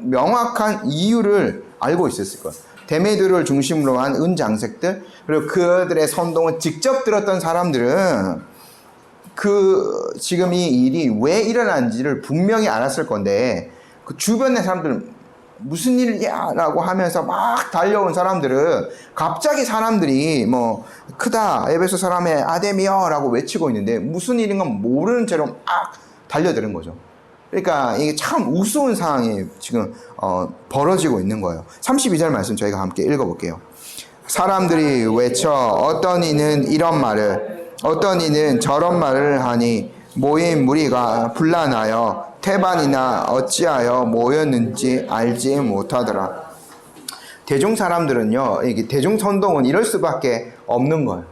명확한 이유를 알고 있었을 거예요. 데메드를 중심으로 한 은장색들, 그리고 그들의 선동을 직접 들었던 사람들은 지금 이 일이 왜 일어난지를 분명히 알았을 건데, 그 주변의 사람들은 무슨 일이야? 라고 하면서 막 달려온 사람들은 갑자기 사람들이 뭐 크다 에베소 사람의 아데미여 라고 외치고 있는데 무슨 일인 건 모르는 채로 막 달려드는 거죠. 그러니까 이게 참 우스운 상황이 지금 벌어지고 있는 거예요. 32절 말씀 저희가 함께 읽어볼게요. 사람들이 외쳐 어떤 이는 이런 말을 어떤 이는 저런 말을 하니 모인 무리가 분란하여 태반이나 어찌하여 모였는지 알지 못하더라. 대중 사람들은요, 이게 대중 선동은 이럴 수밖에 없는 거예요.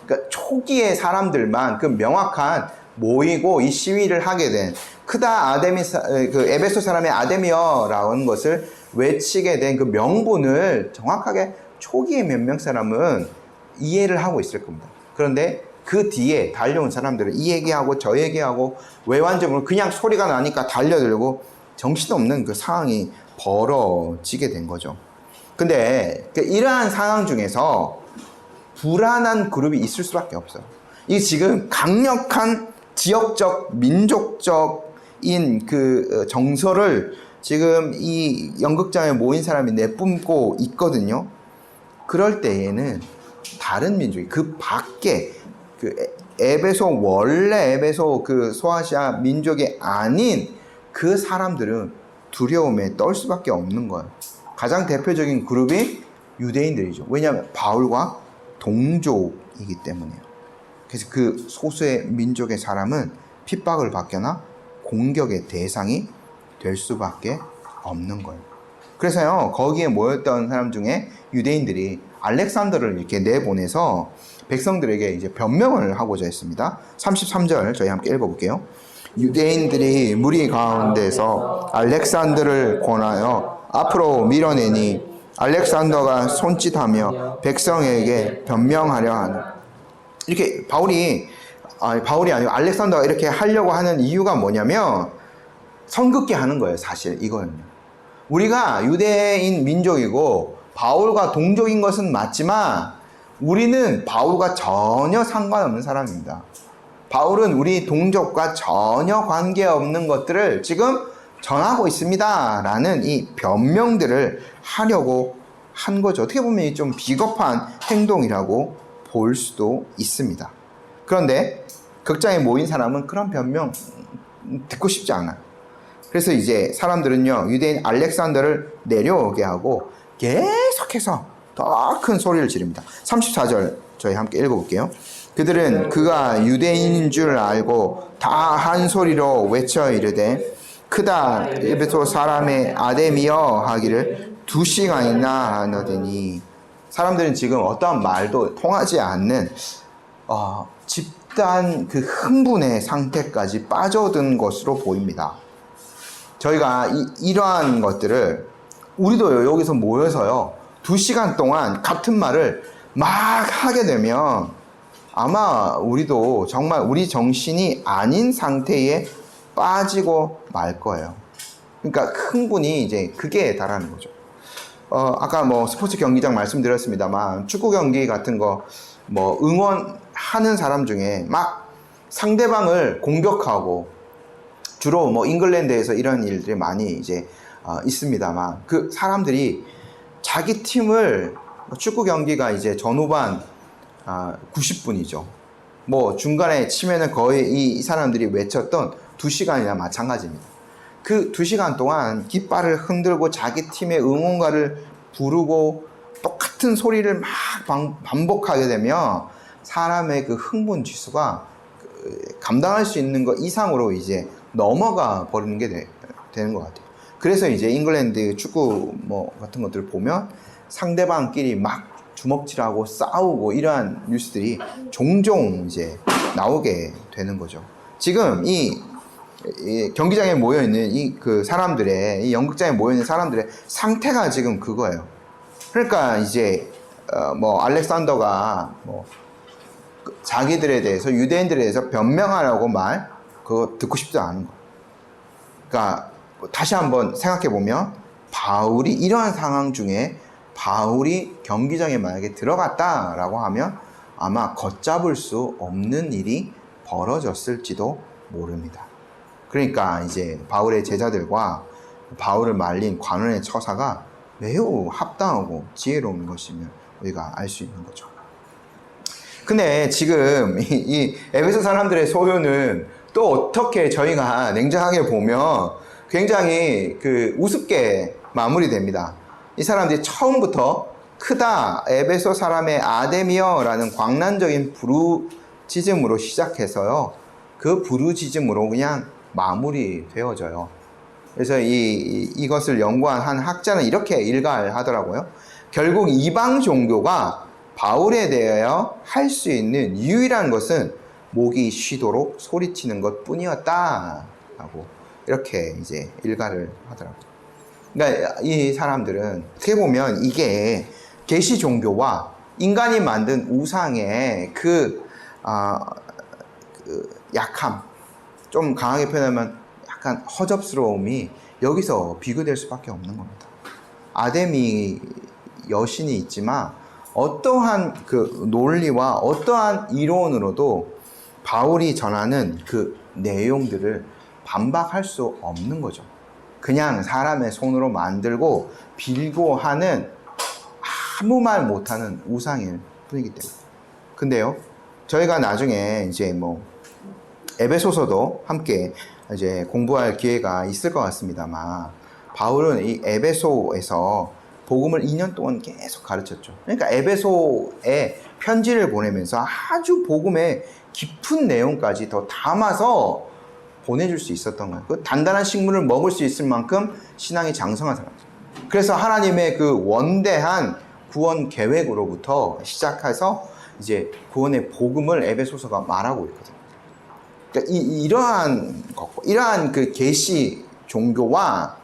그러니까 초기의 사람들만 그 명확한 모이고 이 시위를 하게 된 크다 에베소 사람의 아데미어라는 것을 외치게 된 그 명분을 정확하게 초기의 몇 명 사람은 이해를 하고 있을 겁니다. 그런데 그 뒤에 달려온 사람들은 이 얘기하고 저 얘기하고 외환적으로 그냥 소리가 나니까 달려들고 정신없는 그 상황이 벌어지게 된 거죠. 근데 이러한 상황 중에서 불안한 그룹이 있을 수밖에 없어요. 이게 지금 강력한 지역적, 민족적인 그 정서를 지금 이 연극장에 모인 사람이 내뿜고 있거든요. 그럴 때에는 다른 민족이 그 밖에 에베소 원래 에베소 그 소아시아 민족이 아닌 그 사람들은 두려움에 떨 수밖에 없는 거예요. 가장 대표적인 그룹이 유대인들이죠. 왜냐하면 바울과 동족이기 때문에요. 그래서 그 소수의 민족의 사람은 핍박을 받거나 공격의 대상이 될 수밖에 없는 거예요. 그래서요, 거기에 모였던 사람 중에 유대인들이 알렉산더를 이렇게 내보내서 백성들에게 이제 변명을 하고자 했습니다. 33절 저희 함께 읽어볼게요. 유대인들이 무리 가운데서 알렉산더를 권하여 앞으로 밀어내니 알렉산더가 손짓하며 백성에게 변명하려 하는. 이렇게 바울이 아니고 알렉산더가 이렇게 하려고 하는 이유가 뭐냐면 선긋게 하는 거예요. 사실 이거는요. 우리가 유대인 민족이고 바울과 동족인 것은 맞지만 우리는 바울과 전혀 상관없는 사람입니다. 바울은 우리 동족과 전혀 관계없는 것들을 지금 전하고 있습니다 라는 이 변명들을 하려고 한 거죠. 어떻게 보면 좀 비겁한 행동이라고 볼 수도 있습니다. 그런데 극장에 모인 사람은 그런 변명 듣고 싶지 않아요. 그래서 이제 사람들은요, 유대인 알렉산더를 내려오게 하고 계속해서 더 큰 소리를 지릅니다. 34절 저희 함께 읽어볼게요. 그들은 그가 유대인인 줄 알고 다 한 소리로 외쳐 이르되 크다 에베소 사람의 아데미여 하기를 2시간이나 하더니. 사람들은 지금 어떠한 말도 통하지 않는 집단 그 흥분의 상태까지 빠져든 것으로 보입니다. 저희가 이러한 것들을 우리도 여기서 모여서요 2시간 동안 같은 말을 막 하게 되면 아마 우리도 정말 우리 정신이 아닌 상태에 빠지고 말 거예요. 그러니까 흥분이 이제 극에 달하는 거죠. 아까 뭐 스포츠 경기장 말씀드렸습니다만 축구 경기 같은 거 뭐 응원하는 사람 중에 막 상대방을 공격하고 주로 뭐 잉글랜드에서 이런 일들이 많이 이제 있습니다만 그 사람들이 자기 팀을 축구 경기가 이제 전후반 90분이죠. 뭐 중간에 치면은 거의 이 사람들이 외쳤던 2시간이나 마찬가지입니다. 그 2시간 동안 깃발을 흔들고 자기 팀의 응원가를 부르고 똑같은 소리를 막 반복하게 되면 사람의 그 흥분 지수가 감당할 수 있는 것 이상으로 이제 넘어가 버리는 게 되는 것 같아요. 그래서 이제 잉글랜드 축구 뭐 같은 것들을 보면 상대방끼리 막 주먹질하고 싸우고 이러한 뉴스들이 종종 이제 나오게 되는 거죠. 지금 이 경기장에 모여 있는 이 사람들의 이 연극장에 모여 있는 사람들의 상태가 지금 그거예요. 그러니까 이제 뭐 알렉산더가 뭐 자기들에 대해서 유대인들에 대해서 변명하라고 그거 듣고 싶지 않은 거예요. 그러니까 다시 한번 생각해 보면 바울이 이러한 상황 중에 바울이 경기장에 만약에 들어갔다라고 하면 아마 걷잡을 수 없는 일이 벌어졌을지도 모릅니다. 그러니까 이제 바울의 제자들과 바울을 말린 관원의 처사가 매우 합당하고 지혜로운 것이며 우리가 알 수 있는 거죠. 근데 지금 이 에베소 사람들의 소요는 또 어떻게 저희가 냉정하게 보면 굉장히 우습게 마무리됩니다. 이 사람들이 처음부터 크다 에베소 사람의 아데미어라는 광란적인 부르짖음으로 시작해서요 그 부르짖음으로 그냥 마무리되어져요. 그래서 이것을 연구한 한 학자는 이렇게 일갈하더라고요. 결국 이방 종교가 바울에 대하여 할 수 있는 유일한 것은 목이 쉬도록 소리치는 것 뿐이었다라고 이렇게 이제 일갈을 하더라고요. 그러니까 이 사람들은 어떻게 보면 이게 계시 종교와 인간이 만든 우상의 약함, 좀 강하게 표현하면 약간 허접스러움이 여기서 비교될 수밖에 없는 겁니다. 아데미 여신이 있지만 어떠한 논리와 어떠한 이론으로도 바울이 전하는 그 내용들을 반박할 수 없는 거죠. 그냥 사람의 손으로 만들고 빌고 하는 아무 말 못하는 우상일 뿐이기 때문에. 근데요, 저희가 나중에 이제 뭐 에베소서도 함께 이제 공부할 기회가 있을 것 같습니다만, 바울은 이 에베소에서 복음을 2년 동안 계속 가르쳤죠. 그러니까 에베소에 편지를 보내면서 아주 복음의 깊은 내용까지 더 담아서 보내줄 수 있었던 거예요. 그 단단한 식물을 먹을 수 있을 만큼 신앙이 장성한 사람. 그래서 하나님의 그 원대한 구원 계획으로부터 시작해서 이제 구원의 복음을 에베소서가 말하고 있거든요. 그러니까 이러한 그 계시 종교와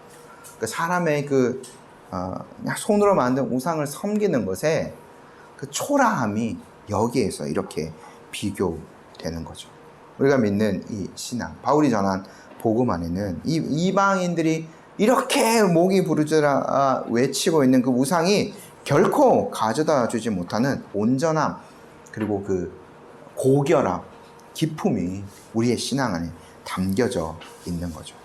그 사람의 그 그냥 손으로 만든 우상을 섬기는 것에 그 초라함이 여기에서 이렇게 비교되는 거죠. 우리가 믿는 이 신앙, 바울이 전한 복음 안에는 이 이방인들이 이렇게 목이 부르짖어 외치고 있는 그 우상이 결코 가져다 주지 못하는 온전함, 그리고 그 고결함, 기품이 우리의 신앙 안에 담겨져 있는 거죠.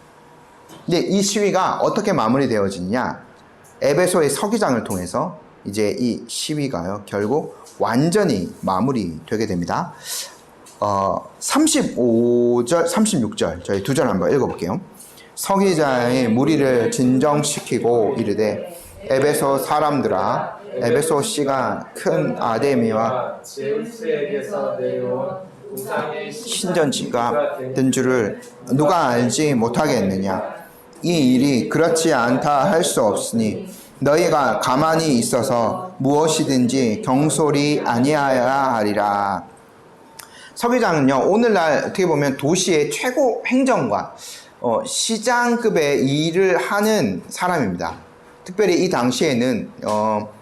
근데 이 시위가 어떻게 마무리되어지느냐? 에베소의 서기장을 통해서 이제 이 시위가요, 결국 완전히 마무리되게 됩니다. 35절, 36절, 저희 두 절 한번 읽어볼게요. 서기장이 무리를 진정시키고 이르되, 에베소 사람들아, 에베소 씨가 큰 아데미와 제우스에게서 내려온 우상의 신전지가 된 줄을 누가 알지 못하겠느냐? 이 일이 그렇지 않다 할 수 없으니 너희가 가만히 있어서 무엇이든지 경솔히 아니하여야 하리라. 서기장은요, 오늘날 어떻게 보면 도시의 최고 행정관, 시장급의 일을 하는 사람입니다. 특별히 이 당시에는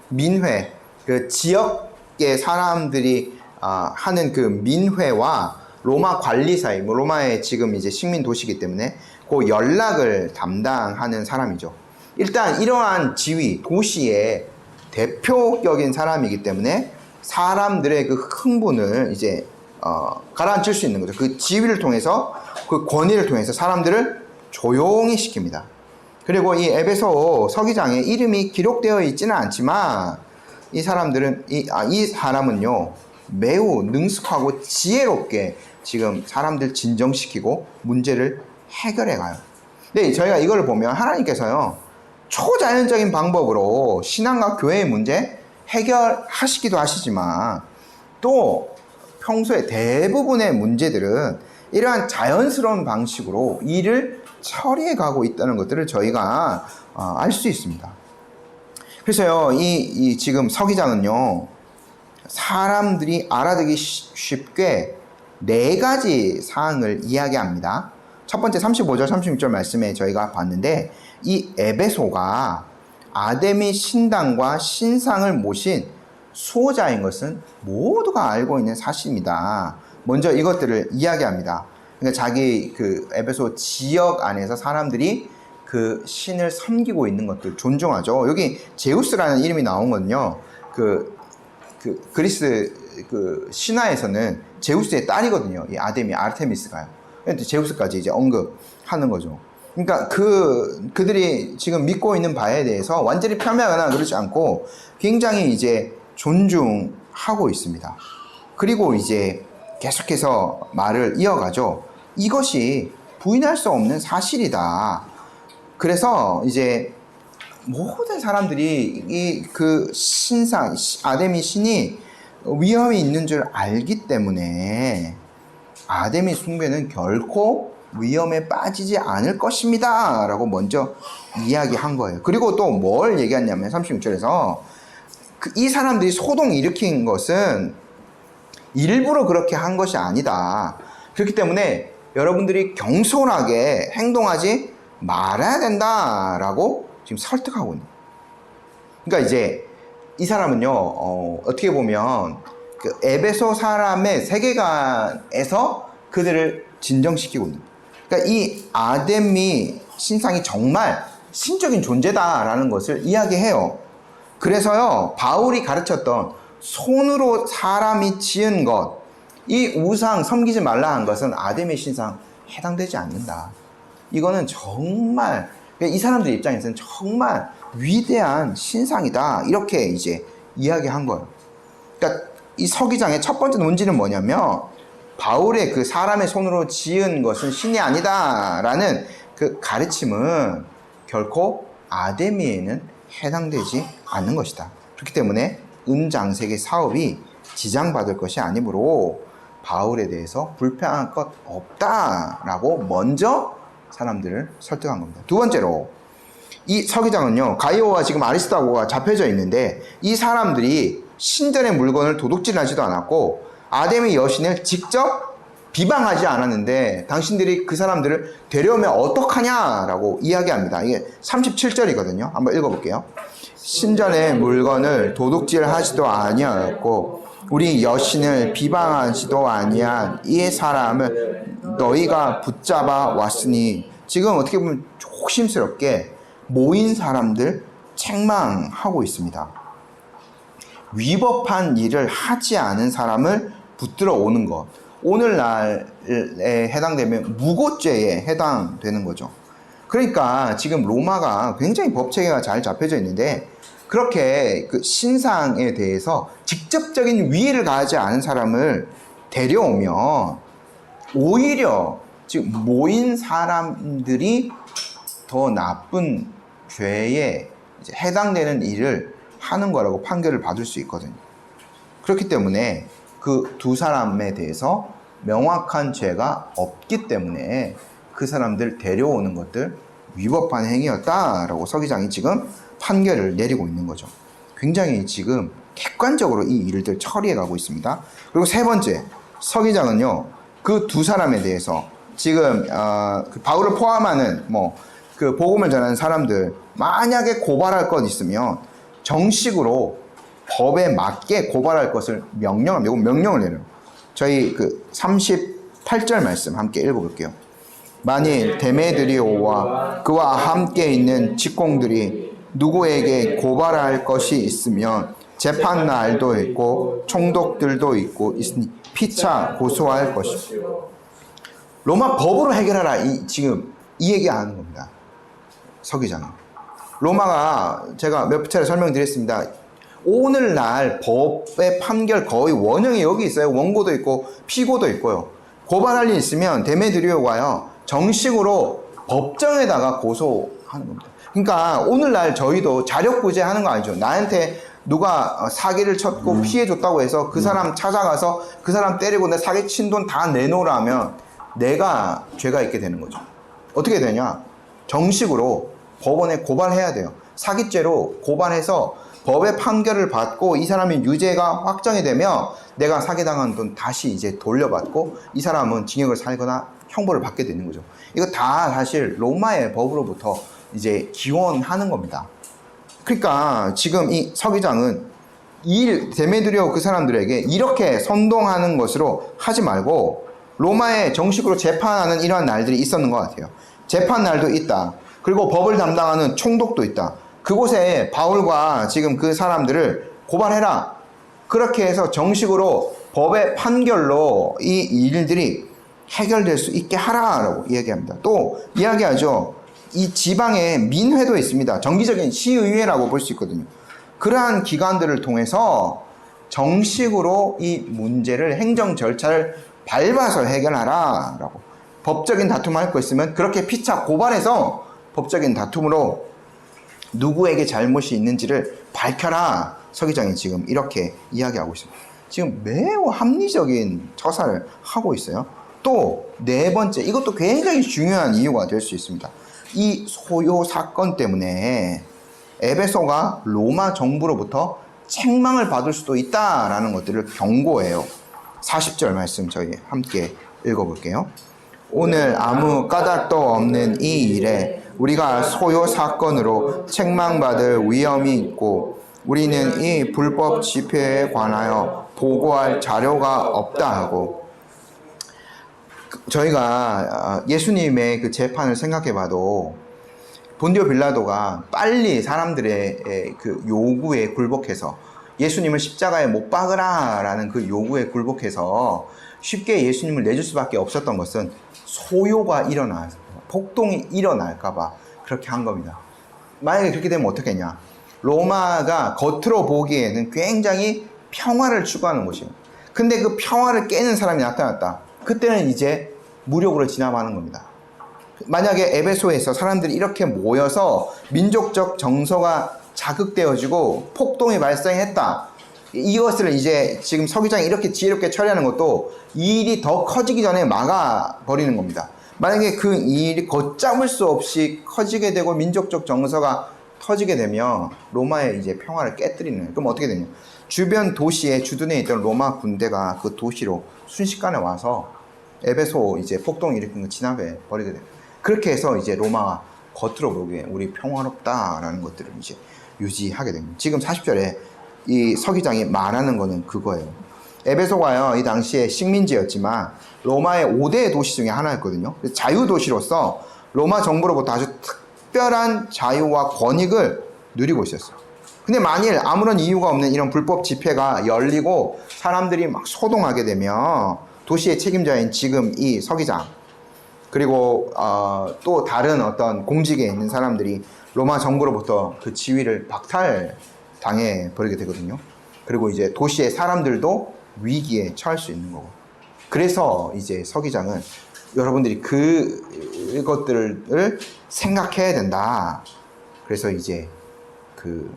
민회, 그 지역의 사람들이 하는 그 민회와 로마 관리사이, 뭐 로마의 지금 이제 식민 도시이기 때문에 그 연락을 담당하는 사람이죠. 일단 이러한 지위, 도시의 대표적인 사람이기 때문에 사람들의 그 흥분을 이제 가라앉힐 수 있는 거죠. 그 지위를 통해서, 그 권위를 통해서 사람들을 조용히 시킵니다. 그리고 이 에베소 서기장에 이름이 기록되어 있지는 않지만 이 사람은요, 매우 능숙하고 지혜롭게 지금 사람들 진정시키고 문제를 해결해 가요. 근데 저희가 이걸 보면 하나님께서요, 초자연적인 방법으로 신앙과 교회의 문제 해결하시기도 하시지만, 또 평소에 대부분의 문제들은 이러한 자연스러운 방식으로 일을 처리해 가고 있다는 것들을 저희가 알 수 있습니다. 그래서요, 이 지금 서기장은요, 사람들이 알아듣기 쉽게 4가지 사항을 이야기합니다. 첫 번째 35절, 36절 말씀에 저희가 봤는데, 이 에베소가 아데미 신당과 신상을 모신 수호자인 것은 모두가 알고 있는 사실입니다. 먼저 이것들을 이야기합니다. 그러니까 자기 그 에베소 지역 안에서 사람들이 그 신을 섬기고 있는 것들 존중하죠. 여기 제우스라는 이름이 나온 건요, 그 그리스 그 신화에서는 제우스의 딸이거든요. 이 아데미, 아르테미스가요. 제우스까지 이제 언급하는 거죠. 그러니까 그들이 지금 믿고 있는 바에 대해서 완전히 폄훼하거나 그러지 않고 굉장히 이제 존중하고 있습니다. 그리고 이제 계속해서 말을 이어가죠. 이것이 부인할 수 없는 사실이다. 그래서 이제 모든 사람들이 이 그 신상, 아데미 신이 위험이 있는 줄 알기 때문에 아데미 숭배는 결코 위험에 빠지지 않을 것입니다. 라고 먼저 이야기한 거예요. 그리고 또 뭘 얘기했냐면 36절에서 이 사람들이 소동 일으킨 것은 일부러 그렇게 한 것이 아니다. 그렇기 때문에 여러분들이 경솔하게 행동하지 말아야 된다라고 지금 설득하고 있는. 그러니까 이제 이 사람은요, 어떻게 보면 그 에베소 사람의 세계관에서 그들을 진정시키고 있는. 그러니까 이 아데미 신상이 정말 신적인 존재다라는 것을 이야기해요. 그래서요, 바울이 가르쳤던 손으로 사람이 지은 것, 이 우상 섬기지 말라 한 것은 아데미 신상 해당되지 않는다. 이거는 정말 이 사람들 입장에서는 정말 위대한 신상이다. 이렇게 이제 이야기한 거예요. 그러니까 이 서기장의 첫 번째 논지는 뭐냐면 바울의 그 사람의 손으로 지은 것은 신이 아니다라는 그 가르침은 결코 아데미에는 해당되지 않는 것이다. 그렇기 때문에 은장색의 사업이 지장받을 것이 아니므로 바울에 대해서 불평할 것 없다라고 먼저 사람들을 설득한 겁니다. 두 번째로 이 서기장은요, 가이오와 지금 아리스타고가 잡혀져 있는데 이 사람들이 신전의 물건을 도둑질하지도 않았고 아데미 여신을 직접 비방하지 않았는데 당신들이 그 사람들을 데려오면 어떡하냐라고 이야기합니다. 이게 37절이거든요. 한번 읽어볼게요. 신전의 물건을 도둑질하지도 아니하였고 우리 여신을 비방하지도 아니한 이 사람을 너희가 붙잡아 왔으니, 지금 어떻게 보면 조심스럽게 모인 사람들 책망하고 있습니다. 위법한 일을 하지 않은 사람을 붙들어 오는 것, 오늘날에 해당되면 무고죄에 해당되는 거죠. 그러니까 지금 로마가 굉장히 법체계가 잘 잡혀져 있는데 그렇게 그 신상에 대해서 직접적인 위해를 가하지 않은 사람을 데려오면 오히려 지금 모인 사람들이 더 나쁜 죄에 해당되는 일을 하는 거라고 판결을 받을 수 있거든요. 그렇기 때문에 그 두 사람에 대해서 명확한 죄가 없기 때문에 그 사람들 데려오는 것들 위법한 행위였다라고 서기장이 지금 판결을 내리고 있는 거죠. 굉장히 지금 객관적으로 이 일들 처리해 가고 있습니다. 그리고 세 번째, 서기장은요, 그 두 사람에 대해서 지금 그 바울을 포함하는 그 복음을 전하는 사람들, 만약에 고발할 것 있으면 정식으로 법에 맞게 고발할 것을 명령합니다. 명령을 내려요. 저희 그 38절 말씀 함께 읽어볼게요. 만일 데메드리오와 그와 함께 있는 직공들이 누구에게 고발할 것이 있으면 재판 날도 있고 총독들도 있고 있으니 피차 고소할 것이고. 로마 법으로 해결하라, 지금 이 얘기하는 겁니다. 서기장은. 로마가 제가 몇 차례 설명드렸습니다. 오늘날 법의 판결 거의 원형이 여기 있어요. 원고도 있고 피고도 있고요. 고발할 일 있으면 데메드리오가요, 정식으로 법정에다가 고소하는 겁니다. 그러니까 오늘날 저희도 자력구제 하는 거 아니죠. 나한테 누가 사기를 쳤고 피해줬다고 해서 그 사람 찾아가서 그 사람 때리고 내 사기 친 돈 다 내놓으라면 내가 죄가 있게 되는 거죠. 어떻게 되냐? 정식으로 법원에 고발해야 돼요. 사기죄로 고발해서 법의 판결을 받고 이 사람이 유죄가 확정이 되면 내가 사기당한 돈 다시 이제 돌려받고 이 사람은 징역을 살거나 형벌을 받게 되는 거죠. 이거 다 사실 로마의 법으로부터 이제 기원하는 겁니다. 그러니까 지금 이 서기장은 데메드리오 그 사람들에게 이렇게 선동하는 것으로 하지 말고 로마에 정식으로 재판하는 이러한 날들이 있었는 것 같아요. 재판 날도 있다. 그리고 법을 담당하는 총독도 있다. 그곳에 바울과 지금 그 사람들을 고발해라. 그렇게 해서 정식으로 법의 판결로 이 일들이 해결될 수 있게 하라라고 이야기합니다. 또 이야기하죠. 이 지방에 민회도 있습니다. 정기적인 시의회라고 볼 수 있거든요. 그러한 기관들을 통해서 정식으로 이 문제를 행정 절차를 밟아서 해결하라라고. 법적인 다툼 할 거 있으면 그렇게 피차 고발해서 법적인 다툼으로 누구에게 잘못이 있는지를 밝혀라. 서기장이 지금 이렇게 이야기하고 있습니다. 지금 매우 합리적인 처사를 하고 있어요. 또 네 번째, 이것도 굉장히 중요한 이유가 될 수 있습니다. 이 소요 사건 때문에 에베소가 로마 정부로부터 책망을 받을 수도 있다라는 것들을 경고해요. 40절 말씀 저희 함께 읽어볼게요. 오늘 아무 까닭도 없는 이 일에 우리가 소요 사건으로 책망받을 위험이 있고 우리는 이 불법 집회에 관하여 보고할 자료가 없다 하고, 저희가 예수님의 그 재판을 생각해 봐도 본디오 빌라도가 빨리 사람들의 그 요구에 굴복해서 예수님을 십자가에 못 박으라 라는 그 요구에 굴복해서 쉽게 예수님을 내줄 수밖에 없었던 것은 소요가 일어나, 폭동이 일어날까봐 그렇게 한 겁니다. 만약에 그렇게 되면 어떻겠냐? 로마가 겉으로 보기에는 굉장히 평화를 추구하는 곳입니다. 근데 그 평화를 깨는 사람이 나타났다. 그때는 이제 무력으로 진압하는 겁니다. 만약에 에베소에서 사람들이 이렇게 모여서 민족적 정서가 자극되어지고 폭동이 발생했다. 이것을 이제 지금 서기장이 이렇게 지혜롭게 처리하는 것도 이 일이 더 커지기 전에 막아버리는 겁니다. 만약에 그 일이 걷잡을 수 없이 커지게 되고 민족적 정서가 터지게 되면 로마의 이제 평화를 깨뜨리는 거예요. 그럼 어떻게 되냐? 주변 도시에 주둔해 있던 로마 군대가 그 도시로 순식간에 와서 에베소 이제 폭동을 일으킨 거 진압해 버리게 돼요. 그렇게 해서 이제 로마가 겉으로 보기에 우리 평화롭다라는 것들을 이제 유지하게 됩니다. 지금 40절에 이 서기장이 말하는 거는 그거예요. 에베소가요, 이 당시에 식민지였지만 로마의 5대 도시 중에 하나였거든요. 자유도시로서 로마 정부로부터 아주 특별한 자유와 권익을 누리고 있었어요. 근데 만일 아무런 이유가 없는 이런 불법 집회가 열리고 사람들이 막 소동하게 되면 도시의 책임자인 지금 이 서기장, 그리고 또 다른 어떤 공직에 있는 사람들이 로마 정부로부터 그 지위를 박탈당해 버리게 되거든요. 그리고 이제 도시의 사람들도 위기에 처할 수 있는 거고. 그래서 이제 서기장은 여러분들이 그것들을 생각해야 된다. 그래서 이제 그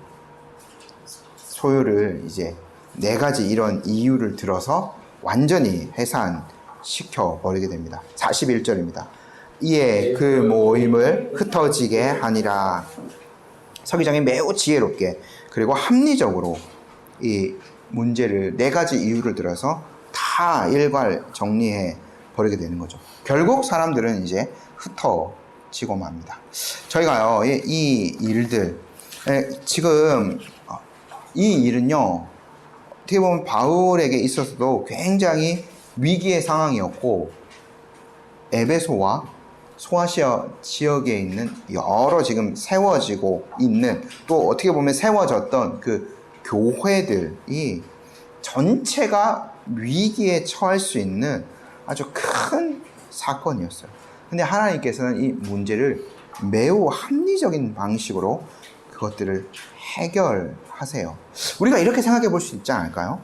소요를 이제 4가지 이런 이유를 들어서 완전히 해산시켜 버리게 됩니다. 41절입니다. 이에 그 모임을 흩어지게 하니라. 서기장이 매우 지혜롭게 그리고 합리적으로 이 문제를 4가지 이유를 들어서 다 일괄 정리해 버리게 되는 거죠. 결국 사람들은 이제 흩어지고 맙니다. 저희가요, 이 일들, 지금 이 일은요, 어떻게 보면 바울에게 있어서도 굉장히 위기의 상황이었고, 에베소와 소아시아 지역에 있는 여러 지금 세워지고 있는, 또 어떻게 보면 세워졌던 그 교회들이 전체가 위기에 처할 수 있는 아주 큰 사건이었어요. 근데 하나님께서는 이 문제를 매우 합리적인 방식으로 그것들을 해결하세요. 우리가 이렇게 생각해 볼 수 있지 않을까요?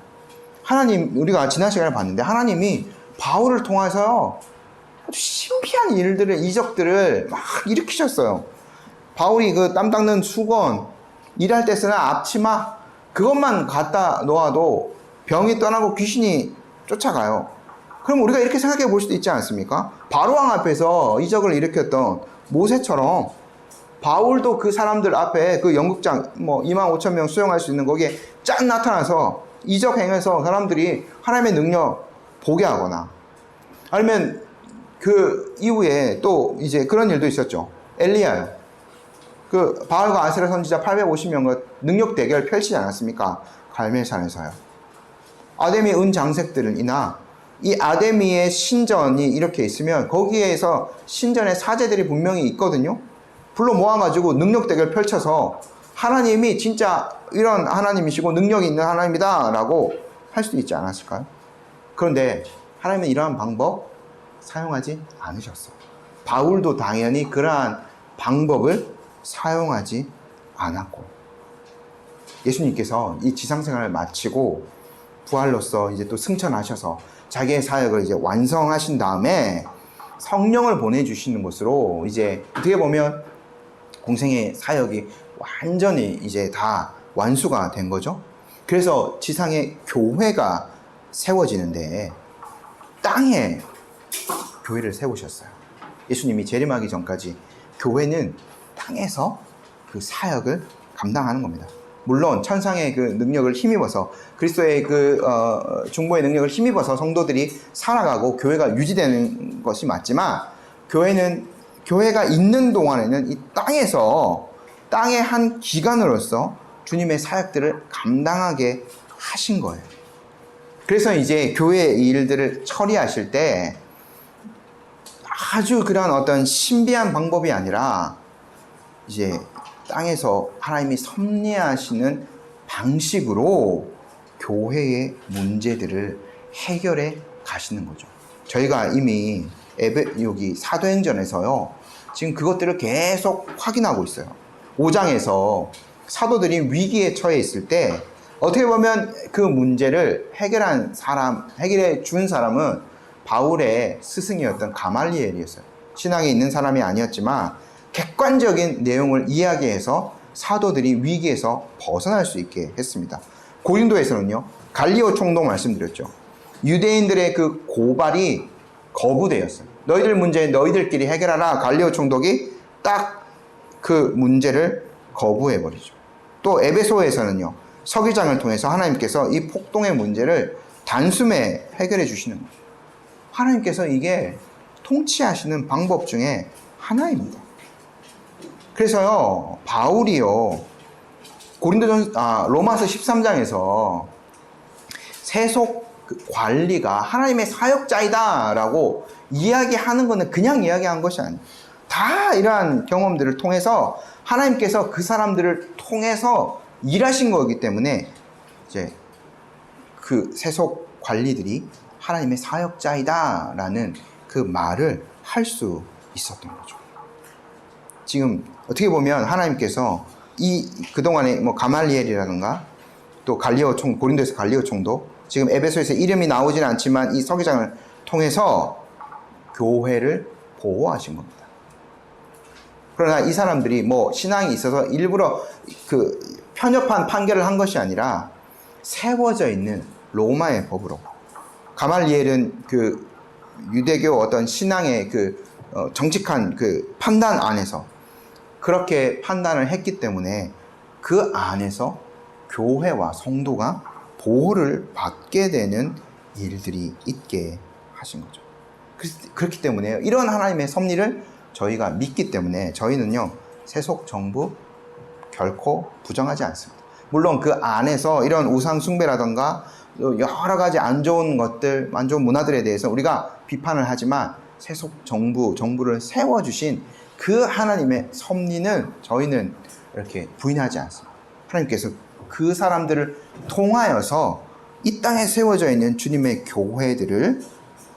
하나님, 우리가 지난 시간에 봤는데 하나님이 바울을 통해서 아주 신비한 일들을, 이적들을 막 일으키셨어요. 바울이 그 땀 닦는 수건, 일할 때 쓰는 앞치마, 그것만 갖다 놓아도 병이 떠나고 귀신이 쫓아가요. 그럼 우리가 이렇게 생각해 볼 수도 있지 않습니까? 바로왕 앞에서 이적을 일으켰던 모세처럼 바울도 그 사람들 앞에 그 연극장 25,000명 수용할 수 있는 거기에 짠 나타나서 이적 행해서 사람들이 하나님의 능력 보게 하거나, 아니면 그 이후에 또 이제 그런 일도 있었죠. 엘리야요. 그 바알과 아세라 선지자 850명과 능력 대결 펼치지 않았습니까? 갈멜산에서요. 아데미 은장색들은 이나 이 아데미의 신전이 이렇게 있으면 거기에서 신전의 사제들이 분명히 있거든요. 불러 모아가지고 능력 대결 펼쳐서 하나님이 진짜 이런 하나님이시고 능력이 있는 하나님이다 라고 할 수도 있지 않았을까요? 그런데 하나님은 이러한 방법 사용하지 않으셨어요. 바울도 당연히 그러한 방법을 사용하지 않았고, 예수님께서 이 지상생활을 마치고 부활로서 이제 또 승천하셔서 자기의 사역을 이제 완성하신 다음에 성령을 보내주시는 것으로 이제 어떻게 보면 공생의 사역이 완전히 이제 다 완수가 된 거죠. 그래서 지상에 교회가 세워지는데 땅에 교회를 세우셨어요. 예수님이 재림하기 전까지 교회는 땅에서 그 사역을 감당하는 겁니다. 물론 천상의 그 능력을 힘입어서, 그리스도의 그 중보의 능력을 힘입어서 성도들이 살아가고 교회가 유지되는 것이 맞지만, 교회가 있는 동안에는 이 땅에서 땅의 한 기관으로서 주님의 사역들을 감당하게 하신 거예요. 그래서 이제 교회의 일들을 처리하실 때 아주 그런 어떤 신비한 방법이 아니라 이제 땅에서 하나님이 섭리하시는 방식으로 교회의 문제들을 해결해 가시는 거죠. 저희가 이미 여기 사도행전에서요, 지금 그것들을 계속 확인하고 있어요. 5장에서 사도들이 위기에 처해 있을 때 어떻게 보면 그 문제를 해결해 준 사람은 바울의 스승이었던 가말리엘이었어요. 신앙에 있는 사람이 아니었지만 객관적인 내용을 이야기해서 사도들이 위기에서 벗어날 수 있게 했습니다. 고린도에서는요, 갈리오 총독 말씀드렸죠. 유대인들의 그 고발이 거부되었어요. 너희들 문제 너희들끼리 해결하라. 갈리오 총독이 딱 그 문제를 거부해버리죠. 또 에베소에서는요, 서기장을 통해서 하나님께서 이 폭동의 문제를 단숨에 해결해 주시는 거죠. 하나님께서 이게 통치하시는 방법 중에 하나입니다. 그래서요, 바울이요, 로마서 13장에서 세속 관리가 하나님의 사역자이다 라고 이야기하는 것은 그냥 이야기한 것이 아니에요. 다 이러한 경험들을 통해서 하나님께서 그 사람들을 통해서 일하신 거기 때문에 이제 그 세속 관리들이 하나님의 사역자이다 라는 그 말을 할 수 있었던 거죠. 지금 어떻게 보면 하나님께서 그동안에 뭐 가말리엘이라든가 또 고린도에서 갈리오 총독, 지금 에베소에서 이름이 나오지는 않지만 이 서기장을 통해서 교회를 보호하신 겁니다. 그러나 이 사람들이 뭐 신앙이 있어서 일부러 그 편협한 판결을 한 것이 아니라 세워져 있는 로마의 법으로, 가말리엘은 그 유대교 어떤 신앙의 그 정직한 그 판단 안에서 그렇게 판단을 했기 때문에 그 안에서 교회와 성도가 보호를 받게 되는 일들이 있게 하신 거죠. 그렇기 때문에 이런 하나님의 섭리를 저희가 믿기 때문에 저희는요, 세속 정부 결코 부정하지 않습니다. 물론 그 안에서 이런 우상 숭배라든가 여러 가지 안 좋은 것들, 안 좋은 문화들에 대해서 우리가 비판을 하지만 세속 정부를 세워주신 그 하나님의 섭리는 저희는 이렇게 부인하지 않습니다. 하나님께서 그 사람들을 통하여서 이 땅에 세워져 있는 주님의 교회들을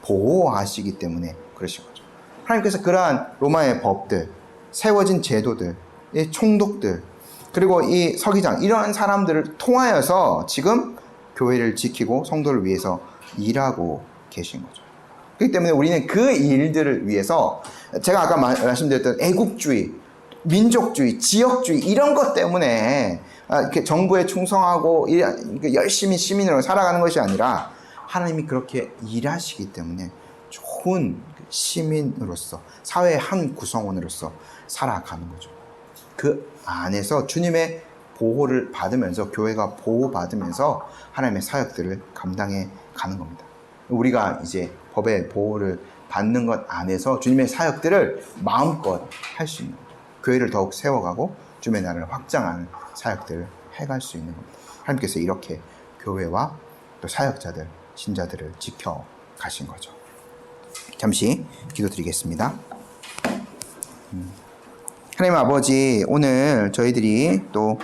보호하시기 때문에 그러신 거죠. 하나님께서 그러한 로마의 법들, 세워진 제도들, 이 총독들, 그리고 이 서기장, 이런 사람들을 통하여서 지금 교회를 지키고 성도를 위해서 일하고 계신 거죠. 그렇기 때문에 우리는 그 일들을 위해서 제가 아까 말씀드렸던 애국주의, 민족주의, 지역주의 이런 것 때문에 이렇게 정부에 충성하고 열심히 시민으로 살아가는 것이 아니라 하나님이 그렇게 일하시기 때문에 좋은 시민으로서 사회의 한 구성원으로서 살아가는 거죠. 그 안에서 주님의 보호를 받으면서 교회가 보호받으면서 하나님의 사역들을 감당해 가는 겁니다. 우리가 이제 법의 보호를 받는 것 안에서 주님의 사역들을 마음껏 할 수 있는 거죠. 교회를 더욱 세워가고 주님의 나라를 확장하는 사역들을 해갈 수 있는 겁니다. 하나님께서 이렇게 교회와 또 사역자들, 신자들을 지켜 가신 거죠. 잠시 기도드리겠습니다. 하나님 아버지, 오늘 저희들이 또